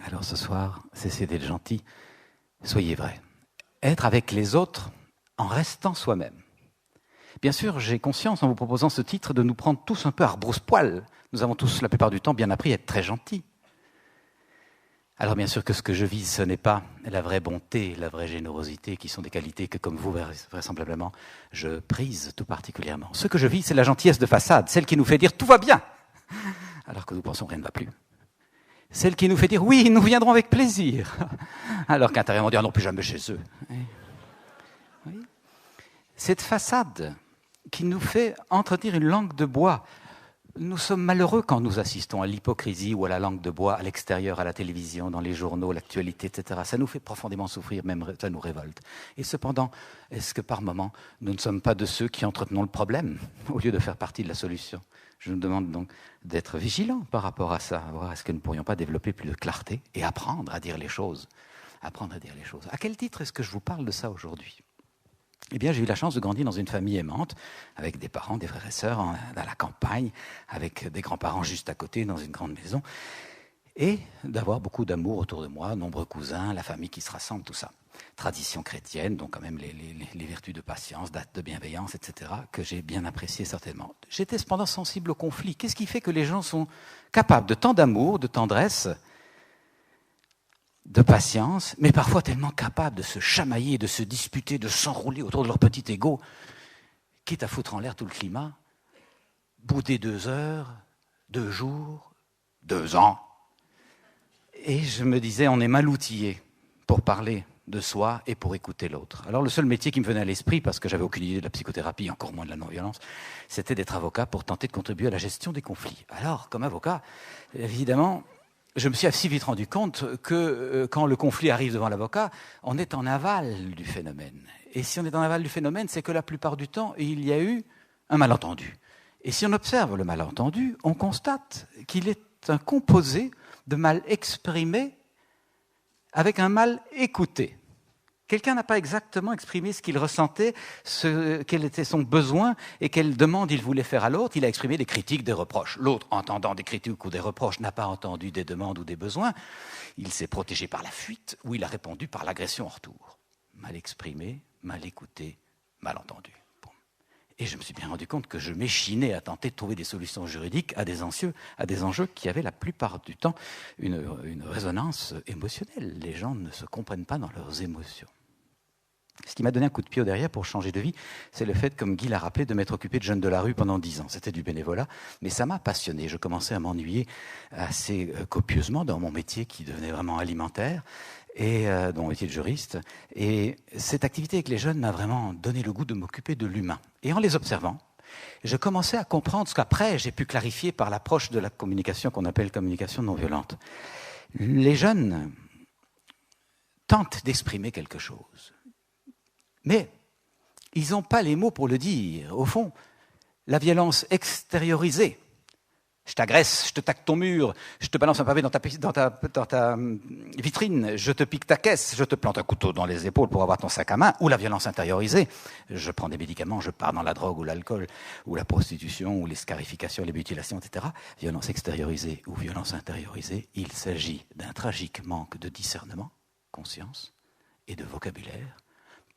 Alors ce soir, cessez d'être gentil, soyez vrai. Être avec les autres en restant soi-même. Bien sûr, j'ai conscience, en vous proposant ce titre, de nous prendre tous un peu à rebrousse-poil. Nous avons tous, la plupart du temps, bien appris à être très gentils. Alors bien sûr que ce que je vise, ce n'est pas la vraie bonté, la vraie générosité, qui sont des qualités que, comme vous, vraisemblablement, je prise tout particulièrement. Ce que je vise, c'est la gentillesse de façade, celle qui nous fait dire « tout va bien », alors que nous pensons « rien ne va plus ». Celle qui nous fait dire « oui, nous viendrons avec plaisir », alors qu'intérieurement on dit « non, plus jamais chez eux ». Oui. Cette façade qui nous fait entretenir une langue de bois. Nous sommes malheureux quand nous assistons à l'hypocrisie ou à la langue de bois à l'extérieur, à la télévision, dans les journaux, l'actualité, etc. Ça nous fait profondément souffrir, même ça nous révolte. Et cependant, est-ce que par moment, nous ne sommes pas de ceux qui entretenons le problème au lieu de faire partie de la solution ? Je nous demande donc d'être vigilants par rapport à ça, voir est-ce que nous ne pourrions pas développer plus de clarté et apprendre à dire les choses. Apprendre à dire les choses. À quel titre est-ce que je vous parle de ça aujourd'hui ? Eh bien, j'ai eu la chance de grandir dans une famille aimante, avec des parents, des frères et sœurs, dans la campagne, avec des grands-parents juste à côté, dans une grande maison, et d'avoir beaucoup d'amour autour de moi, nombreux cousins, la famille qui se rassemble, tout ça. Tradition chrétienne, donc quand même les vertus de patience, de bienveillance, etc., que j'ai bien apprécié certainement. J'étais cependant sensible au conflit. Qu'est-ce qui fait que les gens sont capables de tant d'amour, de tendresse, de patience, mais parfois tellement capables de se chamailler, de se disputer, de s'enrouler autour de leur petit ego, quitte à foutre en l'air tout le climat, bouder 2 heures, 2 jours, 2 ans. Et je me disais, on est mal outillé pour parler de soi et pour écouter l'autre. Alors le seul métier qui me venait à l'esprit, parce que j'avais aucune idée de la psychothérapie, encore moins de la non-violence, c'était d'être avocat pour tenter de contribuer à la gestion des conflits. Alors, comme avocat, évidemment, je me suis assez vite rendu compte que quand le conflit arrive devant l'avocat, on est en aval du phénomène. Et si on est en aval du phénomène, c'est que la plupart du temps, il y a eu un malentendu. Et si on observe le malentendu, on constate qu'il est un composé de mal exprimé avec un mal écouté. Quelqu'un n'a pas exactement exprimé ce qu'il ressentait, quel était son besoin et quelle demande il voulait faire à l'autre. Il a exprimé des critiques, des reproches. L'autre, entendant des critiques ou des reproches, n'a pas entendu des demandes ou des besoins. Il s'est protégé par la fuite ou il a répondu par l'agression en retour. Mal exprimé, mal écouté, mal entendu. Bon. Et je me suis bien rendu compte que je m'échinais à tenter de trouver des solutions juridiques à des enjeux qui avaient la plupart du temps une résonance émotionnelle. Les gens ne se comprennent pas dans leurs émotions. Ce qui m'a donné un coup de pied au derrière pour changer de vie, c'est le fait, comme Guy l'a rappelé, de m'être occupé de jeunes de la rue pendant 10 ans. C'était du bénévolat, mais ça m'a passionné. Je commençais à m'ennuyer assez copieusement dans mon métier qui devenait vraiment alimentaire, et dans mon métier de juriste. Et cette activité avec les jeunes m'a vraiment donné le goût de m'occuper de l'humain. Et en les observant, je commençais à comprendre ce qu'après j'ai pu clarifier par l'approche de la communication qu'on appelle communication non violente. Les jeunes tentent d'exprimer quelque chose. Mais ils n'ont pas les mots pour le dire. Au fond, la violence extériorisée. Je t'agresse, je te taque ton mur, je te balance un pavé dans ta vitrine, je te pique ta caisse, je te plante un couteau dans les épaules pour avoir ton sac à main, ou la violence intériorisée. Je prends des médicaments, je pars dans la drogue ou l'alcool, ou la prostitution, ou les scarifications, les mutilations, etc. Violence extériorisée ou violence intériorisée, il s'agit d'un tragique manque de discernement, conscience et de vocabulaire,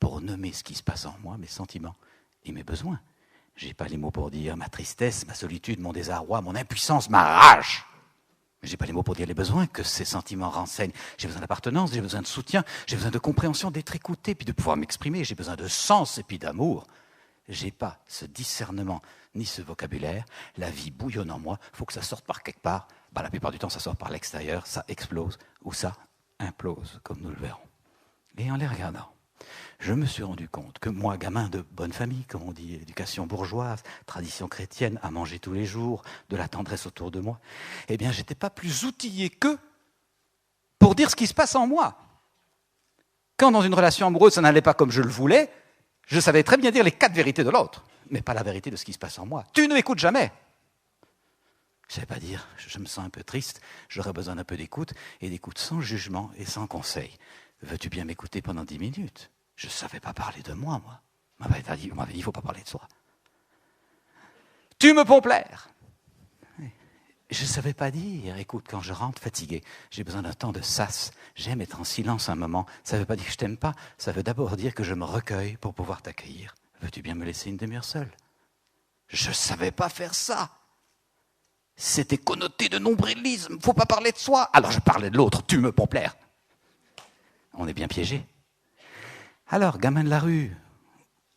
pour nommer ce qui se passe en moi, mes sentiments et mes besoins. Je n'ai pas les mots pour dire ma tristesse, ma solitude, mon désarroi, mon impuissance, ma rage. Je n'ai pas les mots pour dire les besoins que ces sentiments renseignent. J'ai besoin d'appartenance, j'ai besoin de soutien, j'ai besoin de compréhension, d'être écouté, puis de pouvoir m'exprimer. J'ai besoin de sens et puis d'amour. Je n'ai pas ce discernement ni ce vocabulaire. La vie bouillonne en moi, il faut que ça sorte par quelque part. La plupart du temps, ça sort par l'extérieur, ça explose ou ça implose, comme nous le verrons. Et en les regardant, je me suis rendu compte que moi, gamin de bonne famille, comme on dit, éducation bourgeoise, tradition chrétienne, à manger tous les jours, de la tendresse autour de moi, eh bien, je n'étais pas plus outillé qu'eux pour dire ce qui se passe en moi. Quand dans une relation amoureuse, ça n'allait pas comme je le voulais, je savais très bien dire les 4 vérités de l'autre, mais pas la vérité de ce qui se passe en moi. Tu ne m'écoutes jamais. Je ne savais pas dire, je me sens un peu triste, j'aurais besoin d'un peu d'écoute, et d'écoute sans jugement et sans conseil. Veux-tu bien m'écouter pendant 10 minutes ? Je ne savais pas parler de moi. On m'avait dit, il ne faut pas parler de soi. Tu me pompes l'air. Je ne savais pas dire, écoute, quand je rentre fatigué, j'ai besoin d'un temps de sas, j'aime être en silence un moment. Ça ne veut pas dire que je t'aime pas, ça veut d'abord dire que je me recueille pour pouvoir t'accueillir. Veux-tu bien me laisser une demi-heure seule? Je ne savais pas faire ça. C'était connoté de nombrilisme, il ne faut pas parler de soi. Alors je parlais de l'autre, tu me pour plaire. On est bien piégé. Alors, gamin de la rue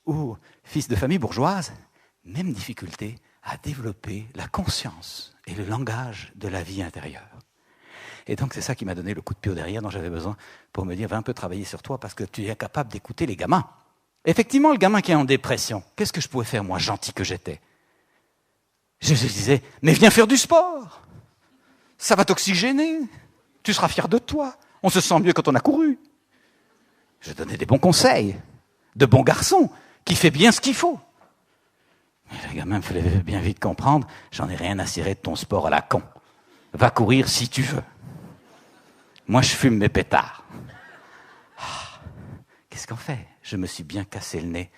ou fils de famille bourgeoise, même difficulté à développer la conscience et le langage de la vie intérieure. Et donc c'est ça qui m'a donné le coup de pied au derrière dont j'avais besoin pour me dire, va un peu travailler sur toi parce que tu es incapable d'écouter les gamins. Effectivement, le gamin qui est en dépression, qu'est-ce que je pouvais faire, moi, gentil que j'étais? Je disais, mais viens faire du sport. Ça va t'oxygéner. Tu seras fier de toi. On se sent mieux quand on a couru. Je donnais des bons conseils, de bons garçons, qui fait bien ce qu'il faut. Mais le gamin me fallait bien vite comprendre, j'en ai rien à cirer de ton sport à la con. Va courir si tu veux. Moi, je fume mes pétards. Qu'est-ce qu'on fait? Je me suis bien cassé le nez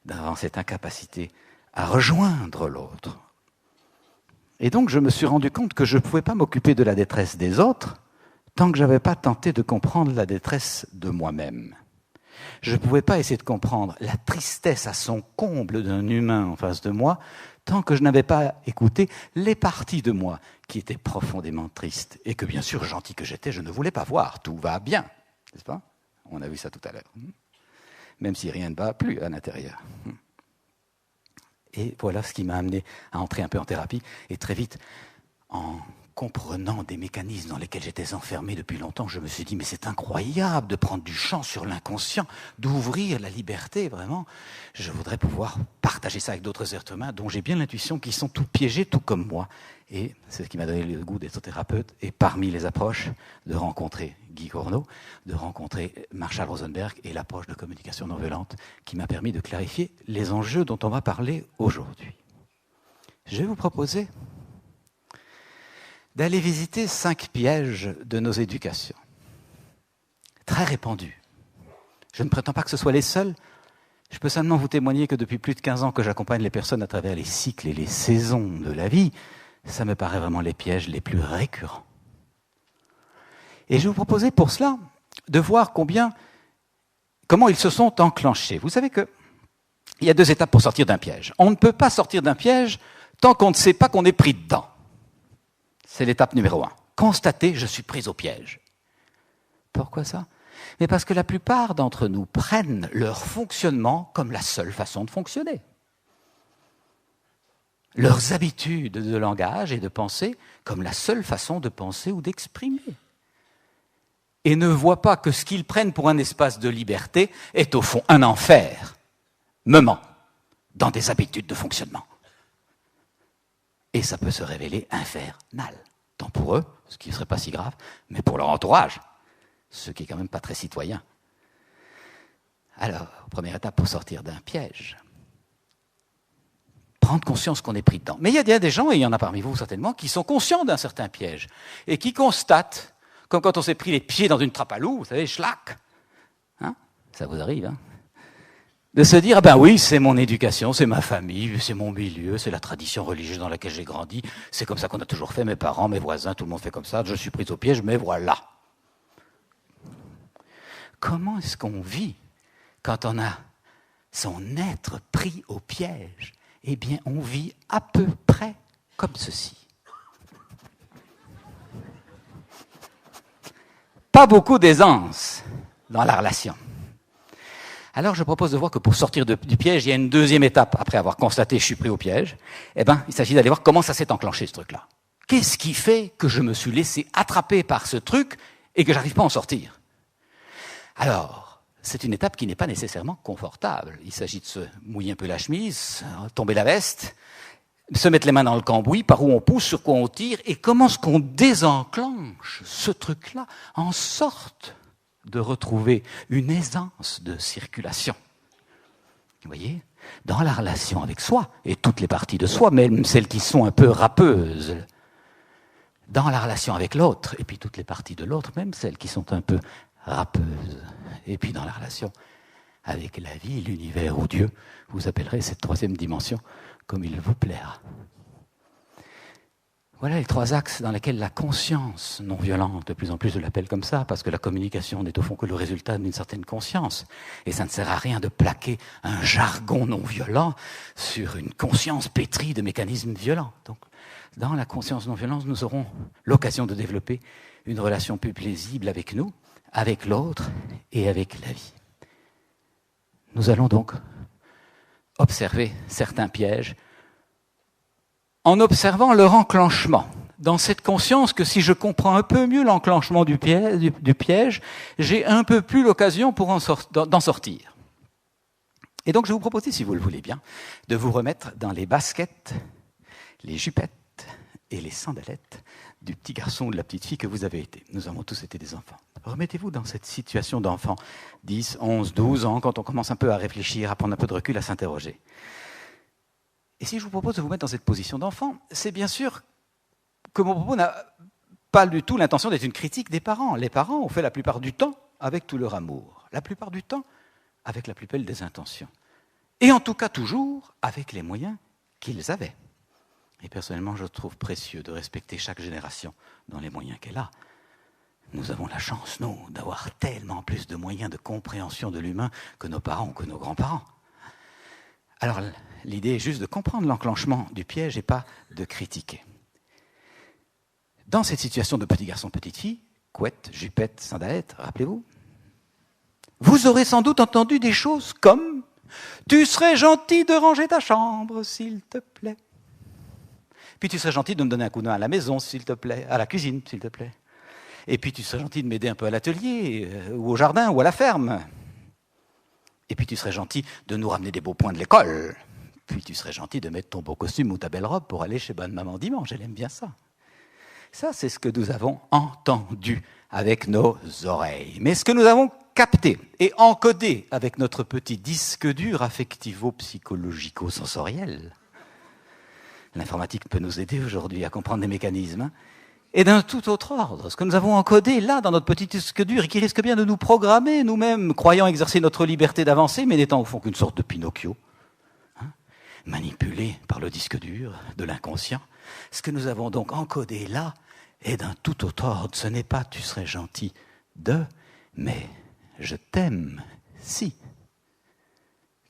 devant cette incapacité à rejoindre l'autre. Et donc, je me suis rendu compte que je ne pouvais pas m'occuper de la détresse des autres tant que je n'avais pas tenté de comprendre la détresse de moi-même. Je ne pouvais pas essayer de comprendre la tristesse à son comble d'un humain en face de moi tant que je n'avais pas écouté les parties de moi qui étaient profondément tristes et que, bien sûr, gentil que j'étais, je ne voulais pas voir. Tout va bien, n'est-ce pas? On a vu ça tout à l'heure. Même si rien ne va plus à l'intérieur. Et voilà ce qui m'a amené à entrer un peu en thérapie. Et très vite, en comprenant des mécanismes dans lesquels j'étais enfermé depuis longtemps, je me suis dit, mais c'est incroyable de prendre du champ sur l'inconscient, d'ouvrir la liberté, vraiment. Je voudrais pouvoir partager ça avec d'autres êtres humains dont j'ai bien l'intuition qu'ils sont tout piégés, tout comme moi. Et c'est ce qui m'a donné le goût d'être thérapeute. Et parmi les approches, de rencontrer Guy Corneau, de rencontrer Marshall Rosenberg et l'approche de communication non violente qui m'a permis de clarifier les enjeux dont on va parler aujourd'hui. Je vais vous proposer d'aller visiter 5 pièges de nos éducations, très répandus. Je ne prétends pas que ce soit les seuls. Je peux seulement vous témoigner que depuis plus de 15 ans que j'accompagne les personnes à travers les cycles et les saisons de la vie, ça me paraît vraiment les pièges les plus récurrents. Et je vais vous proposer pour cela de voir comment ils se sont enclenchés. Vous savez qu'il y a 2 étapes pour sortir d'un piège. On ne peut pas sortir d'un piège tant qu'on ne sait pas qu'on est pris dedans. C'est l'étape numéro 1. Constater, je suis pris au piège. Pourquoi ça? Mais parce que la plupart d'entre nous prennent leur fonctionnement comme la seule façon de fonctionner. Leurs habitudes de langage et de pensée comme la seule façon de penser ou d'exprimer. Et ne voient pas que ce qu'ils prennent pour un espace de liberté est au fond un enfer, me ment, dans des habitudes de fonctionnement. Et ça peut se révéler infernal, tant pour eux, ce qui ne serait pas si grave, mais pour leur entourage, ce qui est quand même pas très citoyen. Alors, première étape pour sortir d'un piège, prendre conscience qu'on est pris dedans. Mais il y a des gens, et il y en a parmi vous certainement, qui sont conscients d'un certain piège, et qui constatent, comme quand on s'est pris les pieds dans une trappe à loup, vous savez, schlac, hein, ça vous arrive, hein, de se dire, ah ben oui, c'est mon éducation, c'est ma famille, c'est mon milieu, c'est la tradition religieuse dans laquelle j'ai grandi, c'est comme ça qu'on a toujours fait, mes parents, mes voisins, tout le monde fait comme ça, je suis pris au piège, mais voilà. Comment est-ce qu'on vit quand on a son être pris au piège? Eh bien, on vit à peu près comme ceci. Pas beaucoup d'aisance dans la relation. Alors, je propose de voir que pour sortir du piège, il y a une 2e étape. Après avoir constaté que je suis pris au piège, eh ben, il s'agit d'aller voir comment ça s'est enclenché, ce truc-là. Qu'est-ce qui fait que je me suis laissé attraper par ce truc et que j'arrive pas à en sortir? Alors, c'est une étape qui n'est pas nécessairement confortable. Il s'agit de se mouiller un peu la chemise, tomber la veste, se mettre les mains dans le cambouis, par où on pousse, sur quoi on tire, et comment est-ce qu'on désenclenche ce truc-là en sorte de retrouver une aisance de circulation. Vous voyez, dans la relation avec soi, et toutes les parties de soi, même celles qui sont un peu râpeuses, dans la relation avec l'autre, et puis toutes les parties de l'autre, même celles qui sont un peu râpeuses, et puis dans la relation avec la vie, l'univers ou Dieu, vous appellerez cette 3e dimension comme il vous plaira. Voilà les 3 axes dans lesquels la conscience non violente, de plus en plus je l'appelle comme ça, parce que la communication n'est au fond que le résultat d'une certaine conscience. Et ça ne sert à rien de plaquer un jargon non violent sur une conscience pétrie de mécanismes violents. Donc, dans la conscience non violente, nous aurons l'occasion de développer une relation plus paisible avec nous, avec l'autre et avec la vie. Nous allons donc observer certains pièges en observant leur enclenchement, dans cette conscience que si je comprends un peu mieux l'enclenchement du piège, j'ai un peu plus l'occasion pour d'en sortir. Et donc je vais vous proposer, si vous le voulez bien, de vous remettre dans les baskets, les jupettes et les sandalettes du petit garçon ou de la petite fille que vous avez été. Nous avons tous été des enfants. Remettez-vous dans cette situation d'enfant, 10, 11, 12 ans, quand on commence un peu à réfléchir, à prendre un peu de recul, à s'interroger. Et si je vous propose de vous mettre dans cette position d'enfant, c'est bien sûr que mon propos n'a pas du tout l'intention d'être une critique des parents. Les parents ont fait la plupart du temps avec tout leur amour, la plupart du temps avec la plus belle des intentions. Et en tout cas toujours avec les moyens qu'ils avaient. Et personnellement, je trouve précieux de respecter chaque génération dans les moyens qu'elle a. Nous avons la chance, nous, d'avoir tellement plus de moyens de compréhension de l'humain que nos parents ou que nos grands-parents. Alors, l'idée est juste de comprendre l'enclenchement du piège et pas de critiquer. Dans cette situation de petit garçon, petite fille, couette, jupette, sandalette, rappelez-vous, vous aurez sans doute entendu des choses comme « Tu serais gentil de ranger ta chambre, s'il te plaît. » Puis tu serais gentil de me donner un coup de main à la maison, s'il te plaît, à la cuisine, s'il te plaît. Et puis tu serais gentil de m'aider un peu à l'atelier, ou au jardin, ou à la ferme. Et puis tu serais gentil de nous ramener des beaux points de l'école. Puis tu serais gentil de mettre ton beau costume ou ta belle robe pour aller chez bonne maman dimanche. Elle aime bien ça. Ça, c'est ce que nous avons entendu avec nos oreilles. Mais ce que nous avons capté et encodé avec notre petit disque dur affectivo-psychologico-sensoriel, l'informatique peut nous aider aujourd'hui à comprendre les mécanismes, et d'un tout autre ordre. Ce que nous avons encodé là, dans notre petit disque dur, et qui risque bien de nous programmer nous-mêmes, croyant exercer notre liberté d'avancer, mais n'étant au fond qu'une sorte de Pinocchio, manipulé par le disque dur de l'inconscient. Ce que nous avons donc encodé là est d'un tout autre ordre. Ce n'est pas « tu serais gentil de », mais « je t'aime si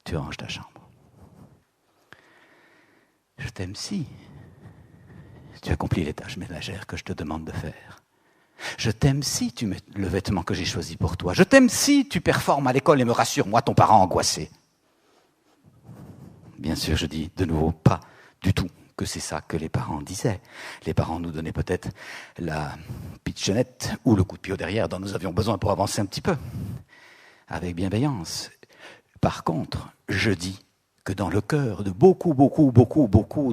tu ranges ta chambre ». Je t'aime si tu accomplis les tâches ménagères que je te demande de faire. Je t'aime si tu mets le vêtement que j'ai choisi pour toi. Je t'aime si tu performes à l'école et me rassures, moi, ton parent angoissé. Bien sûr, je dis de nouveau pas du tout que c'est ça que les parents disaient. Les parents nous donnaient peut-être la pitchounette ou le coup de pied au derrière dont nous avions besoin pour avancer un petit peu, avec bienveillance. Par contre, je dis que dans le cœur de beaucoup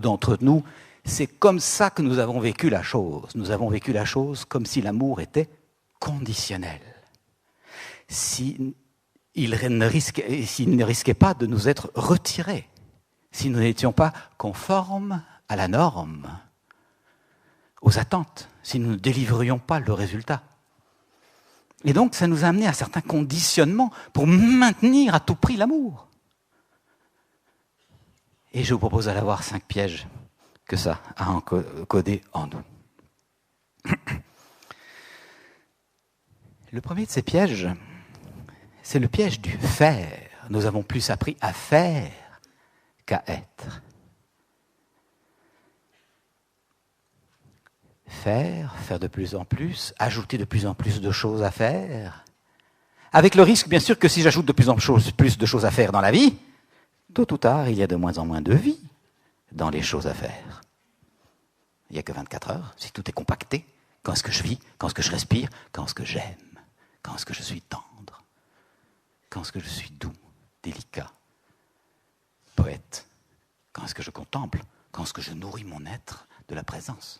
d'entre nous, c'est comme ça que nous avons vécu la chose. Nous avons vécu la chose comme si l'amour était conditionnel. S'il ne risquait pas de nous être retiré, si nous n'étions pas conformes à la norme, aux attentes, si nous ne délivrions pas le résultat. Et donc, ça nous a amené à certains conditionnements pour maintenir à tout prix l'amour. Et je vous propose d'aller voir 5 pièges que ça a encodé en nous. Le premier de ces pièges, c'est le piège du faire. Nous avons plus appris à faire qu'à être. Faire de plus en plus, ajouter de plus en plus de choses à faire, avec le risque, bien sûr, que si j'ajoute de plus en plus de choses à faire dans la vie, tôt ou tard, il y a de moins en moins de vie dans les choses à faire. Il n'y a que 24 heures, si tout est compacté. Quand est-ce que je vis, quand est-ce que je respire, quand est-ce que j'aime, quand est-ce que je suis tendre, quand est-ce que je suis doux, délicat, poète, quand est-ce que je contemple, quand est-ce que je nourris mon être de la présence.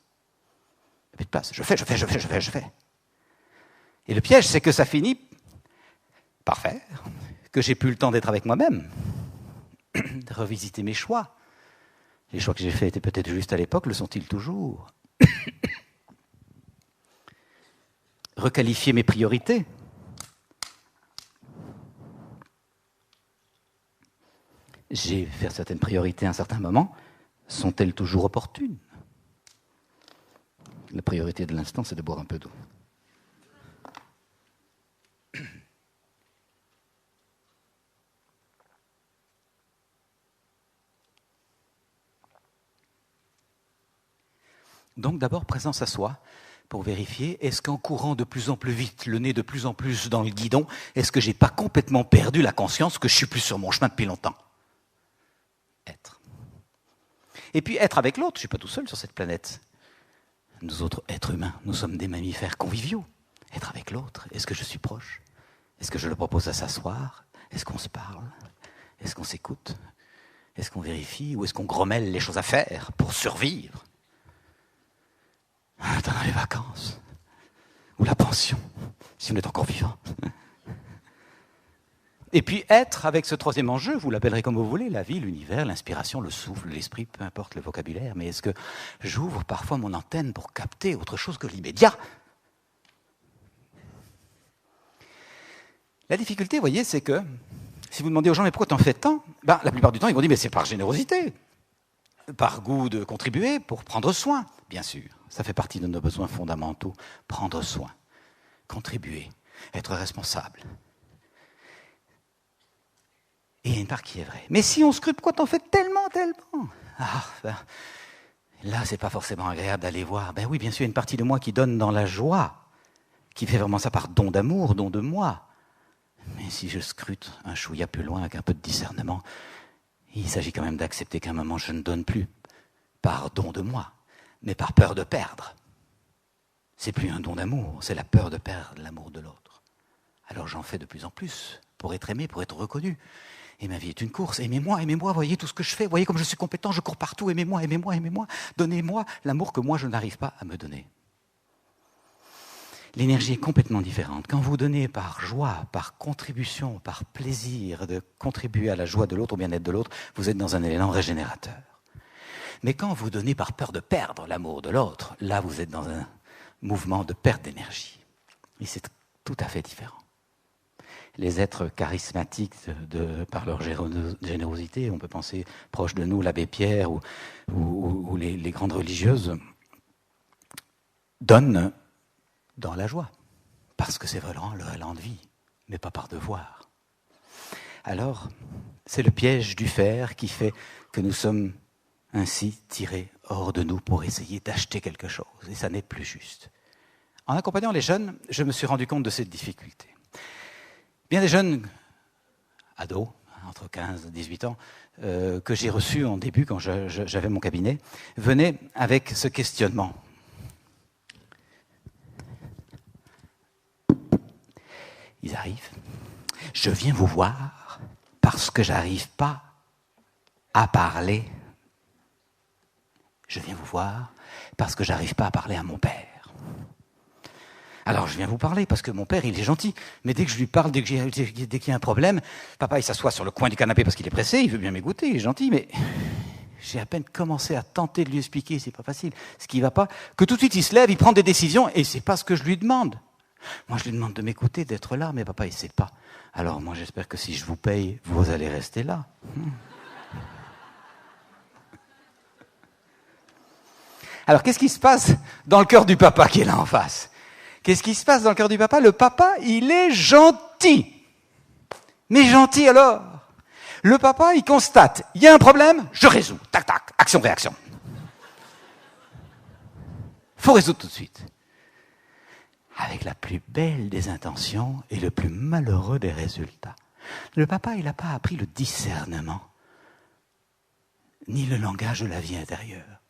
Il n'y a plus de place, je fais. Et le piège, c'est que ça finit par faire que j'ai plus le temps d'être avec moi-même, de revisiter mes choix. Les choix que j'ai faits étaient peut-être justes à l'époque, le sont-ils toujours? Requalifier mes priorités. J'ai fait certaines priorités à un certain moment, sont-elles toujours opportunes? La priorité de l'instant, c'est de boire un peu d'eau. Donc d'abord, présence à soi, pour vérifier, est-ce qu'en courant de plus en plus vite, le nez de plus en plus dans le guidon, est-ce que j'ai pas complètement perdu la conscience que je suis plus sur mon chemin depuis longtemps? Être. Et puis être avec l'autre, je ne suis pas tout seul sur cette planète. Nous autres êtres humains, nous sommes des mammifères conviviaux. Être avec l'autre, est-ce que je suis proche? Est-ce que je le propose à s'asseoir? Est-ce qu'on se parle? Est-ce qu'on s'écoute? Est-ce qu'on vérifie? Ou est-ce qu'on grommelle les choses à faire pour survivre? Pendant les vacances. Ou la pension, si on est encore vivant. Et puis être avec ce troisième enjeu, vous l'appellerez comme vous voulez, la vie, l'univers, l'inspiration, le souffle, l'esprit, peu importe le vocabulaire, mais est-ce que j'ouvre parfois mon antenne pour capter autre chose que l'immédiat? La difficulté, vous voyez, c'est que si vous demandez aux gens, mais pourquoi t'en fais tant? La plupart du temps, ils vont dire, mais c'est par générosité, par goût de contribuer, pour prendre soin, bien sûr. Ça fait partie de nos besoins fondamentaux, prendre soin, contribuer, être responsable. Et il y a une part qui est vraie. Mais si on scrute, pourquoi t'en fais tellement? Là, c'est pas forcément agréable d'aller voir. Oui, bien sûr, il y a une partie de moi qui donne dans la joie, qui fait vraiment ça par don d'amour, don de moi. Mais si je scrute un chouïa plus loin avec un peu de discernement, il s'agit quand même d'accepter qu'à un moment, je ne donne plus par don de moi, mais par peur de perdre. C'est plus un don d'amour, c'est la peur de perdre l'amour de l'autre. Alors j'en fais de plus en plus pour être aimé, pour être reconnu. Et ma vie est une course. Aimez-moi, voyez tout ce que je fais. Voyez comme je suis compétent, je cours partout. Aimez-moi. Donnez-moi l'amour que moi, je n'arrive pas à me donner. L'énergie est complètement différente. Quand vous donnez par joie, par contribution, par plaisir de contribuer à la joie de l'autre, au bien-être de l'autre, vous êtes dans un élan régénérateur. Mais quand vous donnez par peur de perdre l'amour de l'autre, là, vous êtes dans un mouvement de perte d'énergie. Et c'est tout à fait différent. Les êtres charismatiques par leur générosité, on peut penser proche de nous l'abbé Pierre ou les grandes religieuses, donnent dans la joie, parce que c'est vraiment leur élan de vie, mais pas par devoir. Alors, c'est le piège du fer qui fait que nous sommes ainsi tirés hors de nous pour essayer d'acheter quelque chose, et ça n'est plus juste. En accompagnant les jeunes, je me suis rendu compte de cette difficulté. Bien des jeunes ados, entre 15 et 18 ans, que j'ai reçus en début, quand j'avais mon cabinet, venaient avec ce questionnement. Ils arrivent. Je viens vous voir parce que j'arrive pas à parler. Je viens vous voir parce que j'arrive pas à parler à mon père. Alors je viens vous parler parce que mon père, il est gentil. Mais dès que je lui parle, dès qu'il y a un problème, papa, il s'assoit sur le coin du canapé parce qu'il est pressé, il veut bien m'écouter, il est gentil, mais j'ai à peine commencé à tenter de lui expliquer, c'est pas facile, ce qui va pas, que tout de suite il se lève, il prend des décisions, et c'est pas ce que je lui demande. Moi, je lui demande de m'écouter, d'être là, mais papa, il sait pas. Alors moi, j'espère que si je vous paye, vous allez rester là. Alors, qu'est-ce qui se passe dans le cœur du papa qui est là en face? Qu'est-ce qui se passe dans le cœur du papa? Le papa, il est gentil. Mais gentil alors? Le papa, il constate, il y a un problème, je résous. Tac, tac, action-réaction. Faut résoudre tout de suite. Avec la plus belle des intentions et le plus malheureux des résultats. Le papa, il n'a pas appris le discernement, ni le langage de la vie intérieure.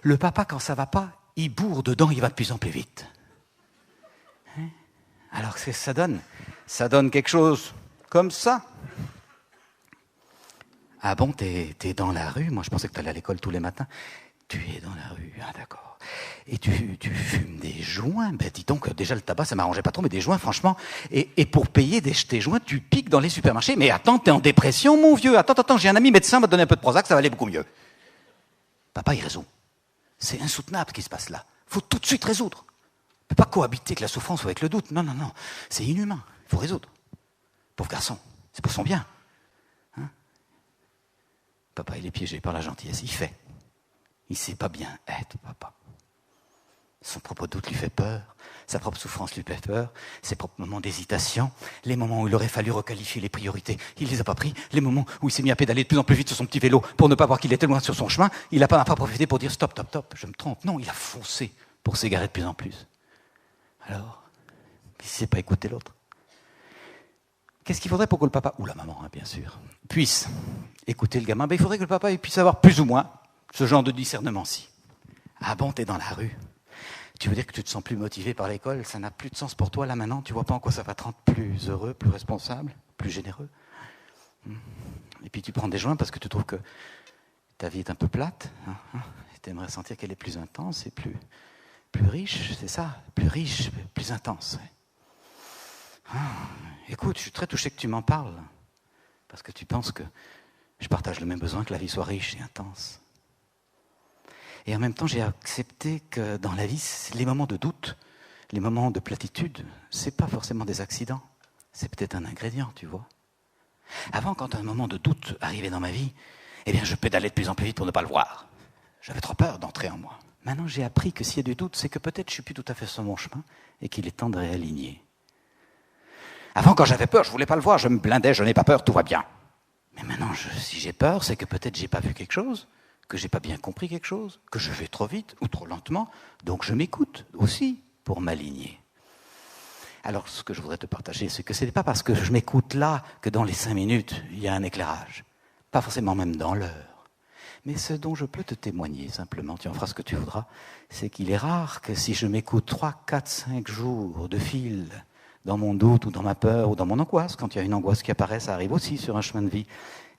Le papa, quand ça ne va pas, il bourre dedans, il va de plus en plus vite. Alors, qu'est-ce que ça donne? Ça donne quelque chose comme ça. Ah bon, t'es dans la rue? Moi, je pensais que tu allais à l'école tous les matins. Tu es dans la rue, ah d'accord. Et tu fumes des joints? Dis donc, déjà le tabac, ça m'arrangeait pas trop, mais des joints, franchement. Et pour payer tes joints, tu piques dans les supermarchés. Mais attends, t'es en dépression, mon vieux. Attends, j'ai un ami médecin, va te donner un peu de Prozac, ça va aller beaucoup mieux. Papa, il résout. C'est insoutenable ce qui se passe là. Il faut tout de suite résoudre. On ne peut pas cohabiter avec la souffrance ou avec le doute. Non. C'est inhumain. Il faut résoudre. Pauvre garçon. C'est pour son bien. Hein? Papa, il est piégé par la gentillesse. Il fait. Il ne sait pas bien être papa. Son propre doute lui fait peur. Sa propre souffrance lui fait peur. Ses propres moments d'hésitation. Les moments où il aurait fallu requalifier les priorités. Il les a pas pris. Les moments où il s'est mis à pédaler de plus en plus vite sur son petit vélo pour ne pas voir qu'il était loin sur son chemin. Il n'a pas profité pour dire stop, stop, stop, je me trompe. Non, il a foncé pour s'égarer de plus en plus. Alors, il ne sait pas écouter l'autre. Qu'est-ce qu'il faudrait pour que le papa, ou la maman, hein, bien sûr, puisse écouter le gamin? Il faudrait que le papa puisse avoir plus ou moins ce genre de discernement-ci. Ah bon, t'es dans la rue. Tu veux dire que tu te sens plus motivé par l'école? Ça n'a plus de sens pour toi là maintenant? Tu vois pas en quoi ça va te rendre plus heureux, plus responsable, plus généreux? Et puis tu prends des joints parce que tu trouves que ta vie est un peu plate. Et tu aimerais sentir qu'elle est plus intense et plus riche, c'est ça? Plus riche, plus intense. Écoute, je suis très touché que tu m'en parles. Parce que tu penses que je partage le même besoin que la vie soit riche et intense. Et en même temps, j'ai accepté que dans la vie, les moments de doute, les moments de platitude, c'est pas forcément des accidents. C'est peut-être un ingrédient, tu vois. Avant, quand un moment de doute arrivait dans ma vie, eh bien, je pédalais de plus en plus vite pour ne pas le voir. J'avais trop peur d'entrer en moi. Maintenant, j'ai appris que s'il y a du doute, c'est que peut-être je suis plus tout à fait sur mon chemin et qu'il est temps de réaligner. Avant, quand j'avais peur, je voulais pas le voir, je me blindais, je n'ai pas peur, tout va bien. Mais maintenant, si j'ai peur, c'est que peut-être j'ai pas vu quelque chose, que j'ai pas bien compris quelque chose, que je vais trop vite ou trop lentement, donc je m'écoute aussi pour m'aligner. Alors, ce que je voudrais te partager, c'est que ce n'est pas parce que je m'écoute là que dans les 5 minutes, il y a un éclairage. Pas forcément même dans l'heure. Mais ce dont je peux te témoigner, simplement, tu en feras ce que tu voudras, c'est qu'il est rare que si je m'écoute 3, 4, 5 jours de fil dans mon doute ou dans ma peur ou dans mon angoisse, quand il y a une angoisse qui apparaît, ça arrive aussi sur un chemin de vie,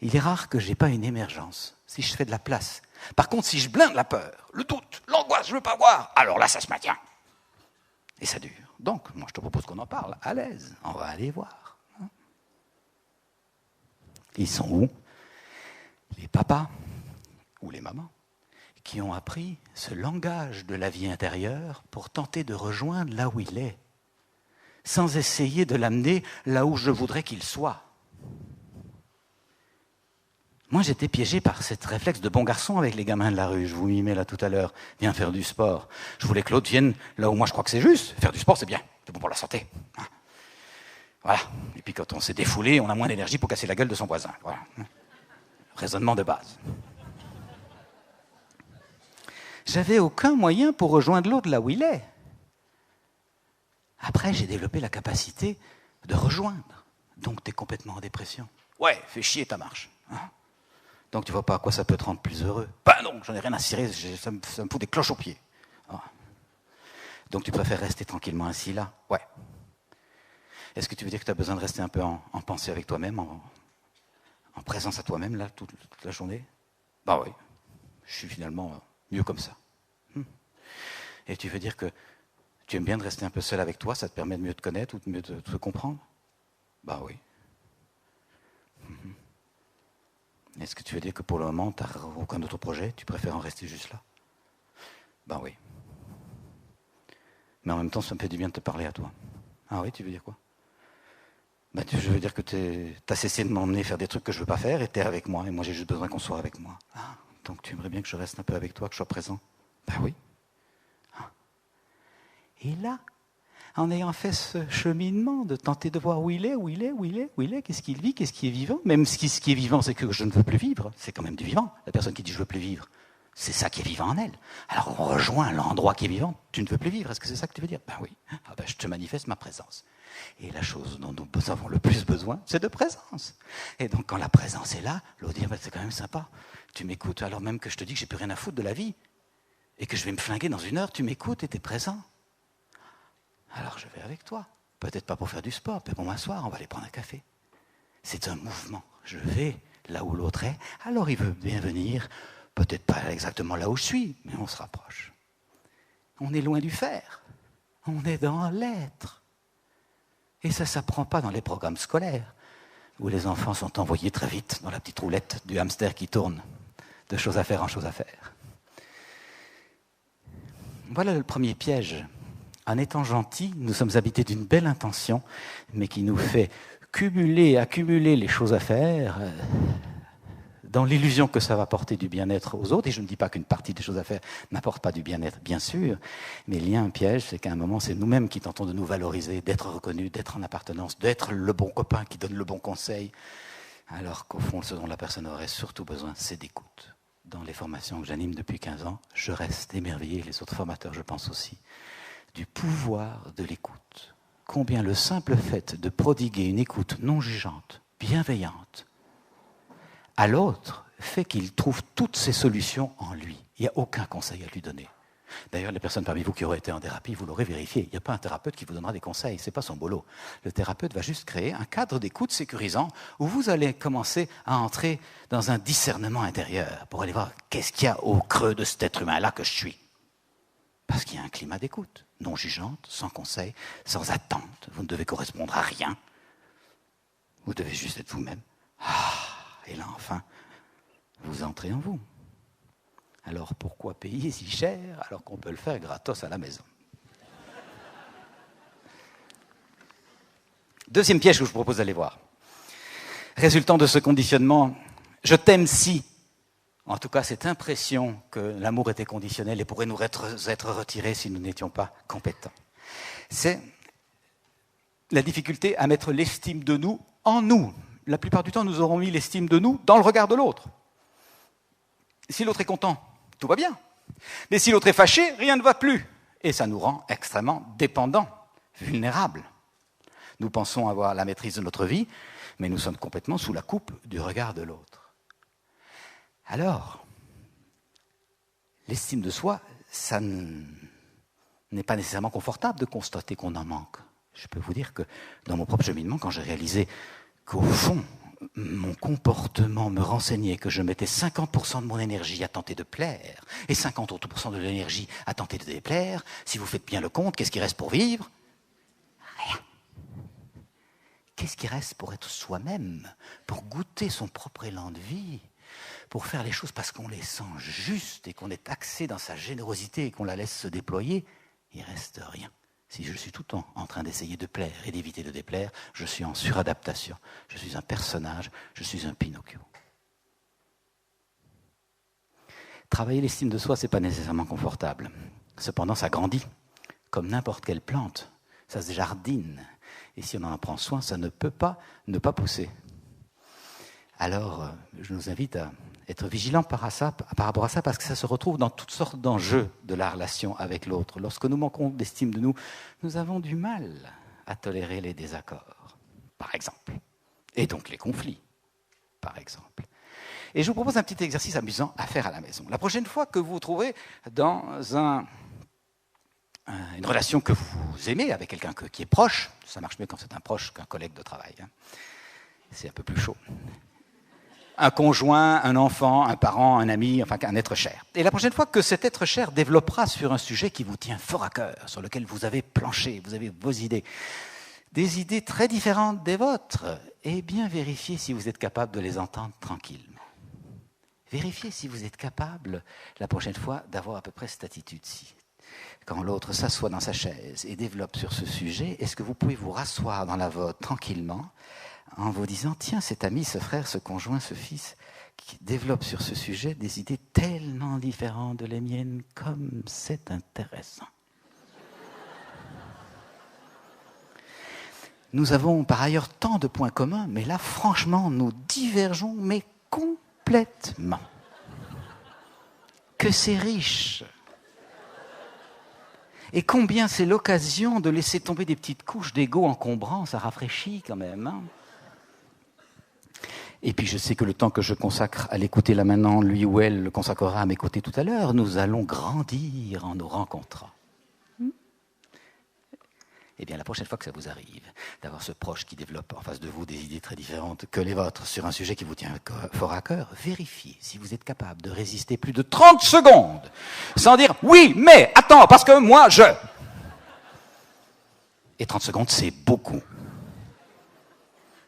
il est rare que je n'ai pas une émergence, si je fais de la place. Par contre, si je blinde la peur, le doute, l'angoisse, je ne veux pas voir, alors là, ça se maintient. Et ça dure. Donc, moi, je te propose qu'on en parle, à l'aise. On va aller voir. Ils sont où? Les papas ou les mamans qui ont appris ce langage de la vie intérieure pour tenter de rejoindre là où il est, sans essayer de l'amener là où je voudrais qu'il soit. Moi, j'étais piégé par cette réflexe de bon garçon avec les gamins de la rue. Je vous mimais là tout à l'heure. Viens faire du sport. Je voulais que l'autre vienne là où moi je crois que c'est juste. Faire du sport, c'est bien. C'est bon pour la santé. Voilà. Et puis quand on s'est défoulé, on a moins d'énergie pour casser la gueule de son voisin. Voilà. Raisonnement de base. J'avais aucun moyen pour rejoindre l'autre là où il est. Après, j'ai développé la capacité de rejoindre. Donc, tu es complètement en dépression. Ouais, fais chier ta marche. Donc tu vois pas à quoi ça peut te rendre plus heureux. Ben non, j'en ai rien à cirer, ça me fout des cloches aux pieds. Donc tu préfères rester tranquillement assis là? Ouais. Est-ce que tu veux dire que tu as besoin de rester un peu en pensée avec toi-même, en présence à toi-même là, toute la journée? Bah oui, je suis finalement mieux comme ça. Et tu veux dire que tu aimes bien de rester un peu seul avec toi, ça te permet de mieux te connaître ou de mieux te comprendre? Bah oui. Est-ce que tu veux dire que pour le moment, tu n'as aucun autre projet? Tu préfères en rester juste là? Ben oui. Mais en même temps, ça me fait du bien de te parler à toi. Ah oui, tu veux dire quoi? Ben, je veux dire que tu as cessé de m'emmener faire des trucs que je ne veux pas faire et tu es avec moi. Et moi, j'ai juste besoin qu'on soit avec moi. Ah, donc tu aimerais bien que je reste un peu avec toi, que je sois présent? Ben oui. Ah. Et là, en ayant fait ce cheminement de tenter de voir où il est, qu'est-ce qu'il vit, qu'est-ce qui est vivant. Même ce qui est vivant, c'est que je ne veux plus vivre. C'est quand même du vivant. La personne qui dit je ne veux plus vivre, c'est ça qui est vivant en elle. Alors on rejoint l'endroit qui est vivant. Tu ne veux plus vivre, est-ce que c'est ça que tu veux dire? Ben oui. Ah ben, je te manifeste ma présence. Et la chose dont nous avons le plus besoin, c'est de présence. Et donc quand la présence est là, l'autre dit ben, c'est quand même sympa. Tu m'écoutes alors même que je te dis que j'ai plus rien à foutre de la vie et que je vais me flinguer dans 1 heure, tu m'écoutes et tu es présent. Alors je vais avec toi. Peut-être pas pour faire du sport, mais pour m'asseoir, on va aller prendre un café. C'est un mouvement. Je vais là où l'autre est. Alors il veut bien venir, peut-être pas exactement là où je suis, mais on se rapproche. On est loin du faire. On est dans l'être. Et ça ne s'apprend pas dans les programmes scolaires, où les enfants sont envoyés très vite dans la petite roulette du hamster qui tourne, de chose à faire en chose à faire. Voilà le premier piège. En étant gentils, nous sommes habités d'une belle intention, mais qui nous fait accumuler les choses à faire dans l'illusion que ça va porter du bien-être aux autres, et je ne dis pas qu'une partie des choses à faire n'apporte pas du bien-être, bien sûr, mais il y a un piège, c'est qu'à un moment, c'est nous-mêmes qui tentons de nous valoriser, d'être reconnus, d'être en appartenance, d'être le bon copain qui donne le bon conseil, alors qu'au fond, ce dont la personne aurait surtout besoin, c'est d'écoute. Dans les formations que j'anime depuis 15 ans, je reste émerveillé, les autres formateurs, je pense aussi, du pouvoir de l'écoute. Combien le simple fait de prodiguer une écoute non jugeante, bienveillante, à l'autre, fait qu'il trouve toutes ses solutions en lui. Il n'y a aucun conseil à lui donner. D'ailleurs, les personnes parmi vous qui auraient été en thérapie, vous l'aurez vérifié. Il n'y a pas un thérapeute qui vous donnera des conseils, ce n'est pas son boulot. Le thérapeute va juste créer un cadre d'écoute sécurisant où vous allez commencer à entrer dans un discernement intérieur pour aller voir qu'est-ce qu'il y a au creux de cet être humain-là que je suis. Parce qu'il y a un climat d'écoute, non jugeante, sans conseil, sans attente. Vous ne devez correspondre à rien. Vous devez juste être vous-même. Et là, enfin, vous entrez en vous. Alors pourquoi payer si cher alors qu'on peut le faire gratos à la maison? Deuxième piège que je vous propose d'aller voir. Résultant de ce conditionnement, je t'aime si, en tout cas cette impression que l'amour était conditionnel et pourrait nous être retiré si nous n'étions pas compétents. C'est la difficulté à mettre l'estime de nous en nous. La plupart du temps, nous aurons mis l'estime de nous dans le regard de l'autre. Si l'autre est content, tout va bien. Mais si l'autre est fâché, rien ne va plus. Et ça nous rend extrêmement dépendants, vulnérables. Nous pensons avoir la maîtrise de notre vie, mais nous sommes complètement sous la coupe du regard de l'autre. Alors, l'estime de soi, ça n'est pas nécessairement confortable de constater qu'on en manque. Je peux vous dire que dans mon propre cheminement, quand j'ai réalisé qu'au fond, mon comportement me renseignait que je mettais 50% de mon énergie à tenter de plaire et 50 autres % de l'énergie à tenter de déplaire, si vous faites bien le compte, qu'est-ce qui reste pour vivre? Rien. Qu'est-ce qui reste pour être soi-même, pour goûter son propre élan de vie, pour faire les choses parce qu'on les sent justes et qu'on est axé dans sa générosité et qu'on la laisse se déployer? Il ne reste rien. Si je suis tout le temps en train d'essayer de plaire et d'éviter de déplaire, je suis en suradaptation. Je suis un personnage, je suis un Pinocchio. Travailler l'estime de soi, ce n'est pas nécessairement confortable. Cependant, ça grandit, comme n'importe quelle plante. Ça se jardine. Et si on en prend soin, ça ne peut pas ne pas pousser. Alors, je nous invite à être vigilants par rapport à ça, parce que ça se retrouve dans toutes sortes d'enjeux de la relation avec l'autre. Lorsque nous manquons d'estime de nous, nous avons du mal à tolérer les désaccords, par exemple. Et donc les conflits, par exemple. Et je vous propose un petit exercice amusant à faire à la maison. La prochaine fois que vous vous trouvez dans une relation que vous aimez avec quelqu'un qui est proche, ça marche mieux quand c'est un proche qu'un collègue de travail. C'est un peu plus chaud. Un conjoint, un enfant, un parent, un ami, enfin un être cher. Et la prochaine fois que cet être cher développera sur un sujet qui vous tient fort à cœur, sur lequel vous avez planché, vous avez vos idées, des idées très différentes des vôtres, eh bien vérifiez si vous êtes capable de les entendre tranquillement. Vérifiez si vous êtes capable, la prochaine fois, d'avoir à peu près cette attitude-ci. Quand l'autre s'assoit dans sa chaise et développe sur ce sujet, est-ce que vous pouvez vous rasseoir dans la vôtre tranquillement en vous disant, tiens, cet ami, ce frère, ce conjoint, ce fils, qui développe sur ce sujet des idées tellement différentes de les miennes, comme c'est intéressant. Nous avons par ailleurs tant de points communs, mais là, franchement, nous divergeons, mais complètement. Que c'est riche. Et combien c'est l'occasion de laisser tomber des petites couches d'ego encombrants, ça rafraîchit quand même, hein. Et puis je sais que le temps que je consacre à l'écouter là maintenant, lui ou elle le consacrera à m'écouter tout à l'heure, nous allons grandir en nous rencontrant. Eh bien, la prochaine fois que ça vous arrive, d'avoir ce proche qui développe en face de vous des idées très différentes que les vôtres sur un sujet qui vous tient fort à cœur, vérifiez si vous êtes capable de résister plus de 30 secondes sans dire « oui, mais, attends, parce que moi, je… » Et 30 secondes, c'est beaucoup.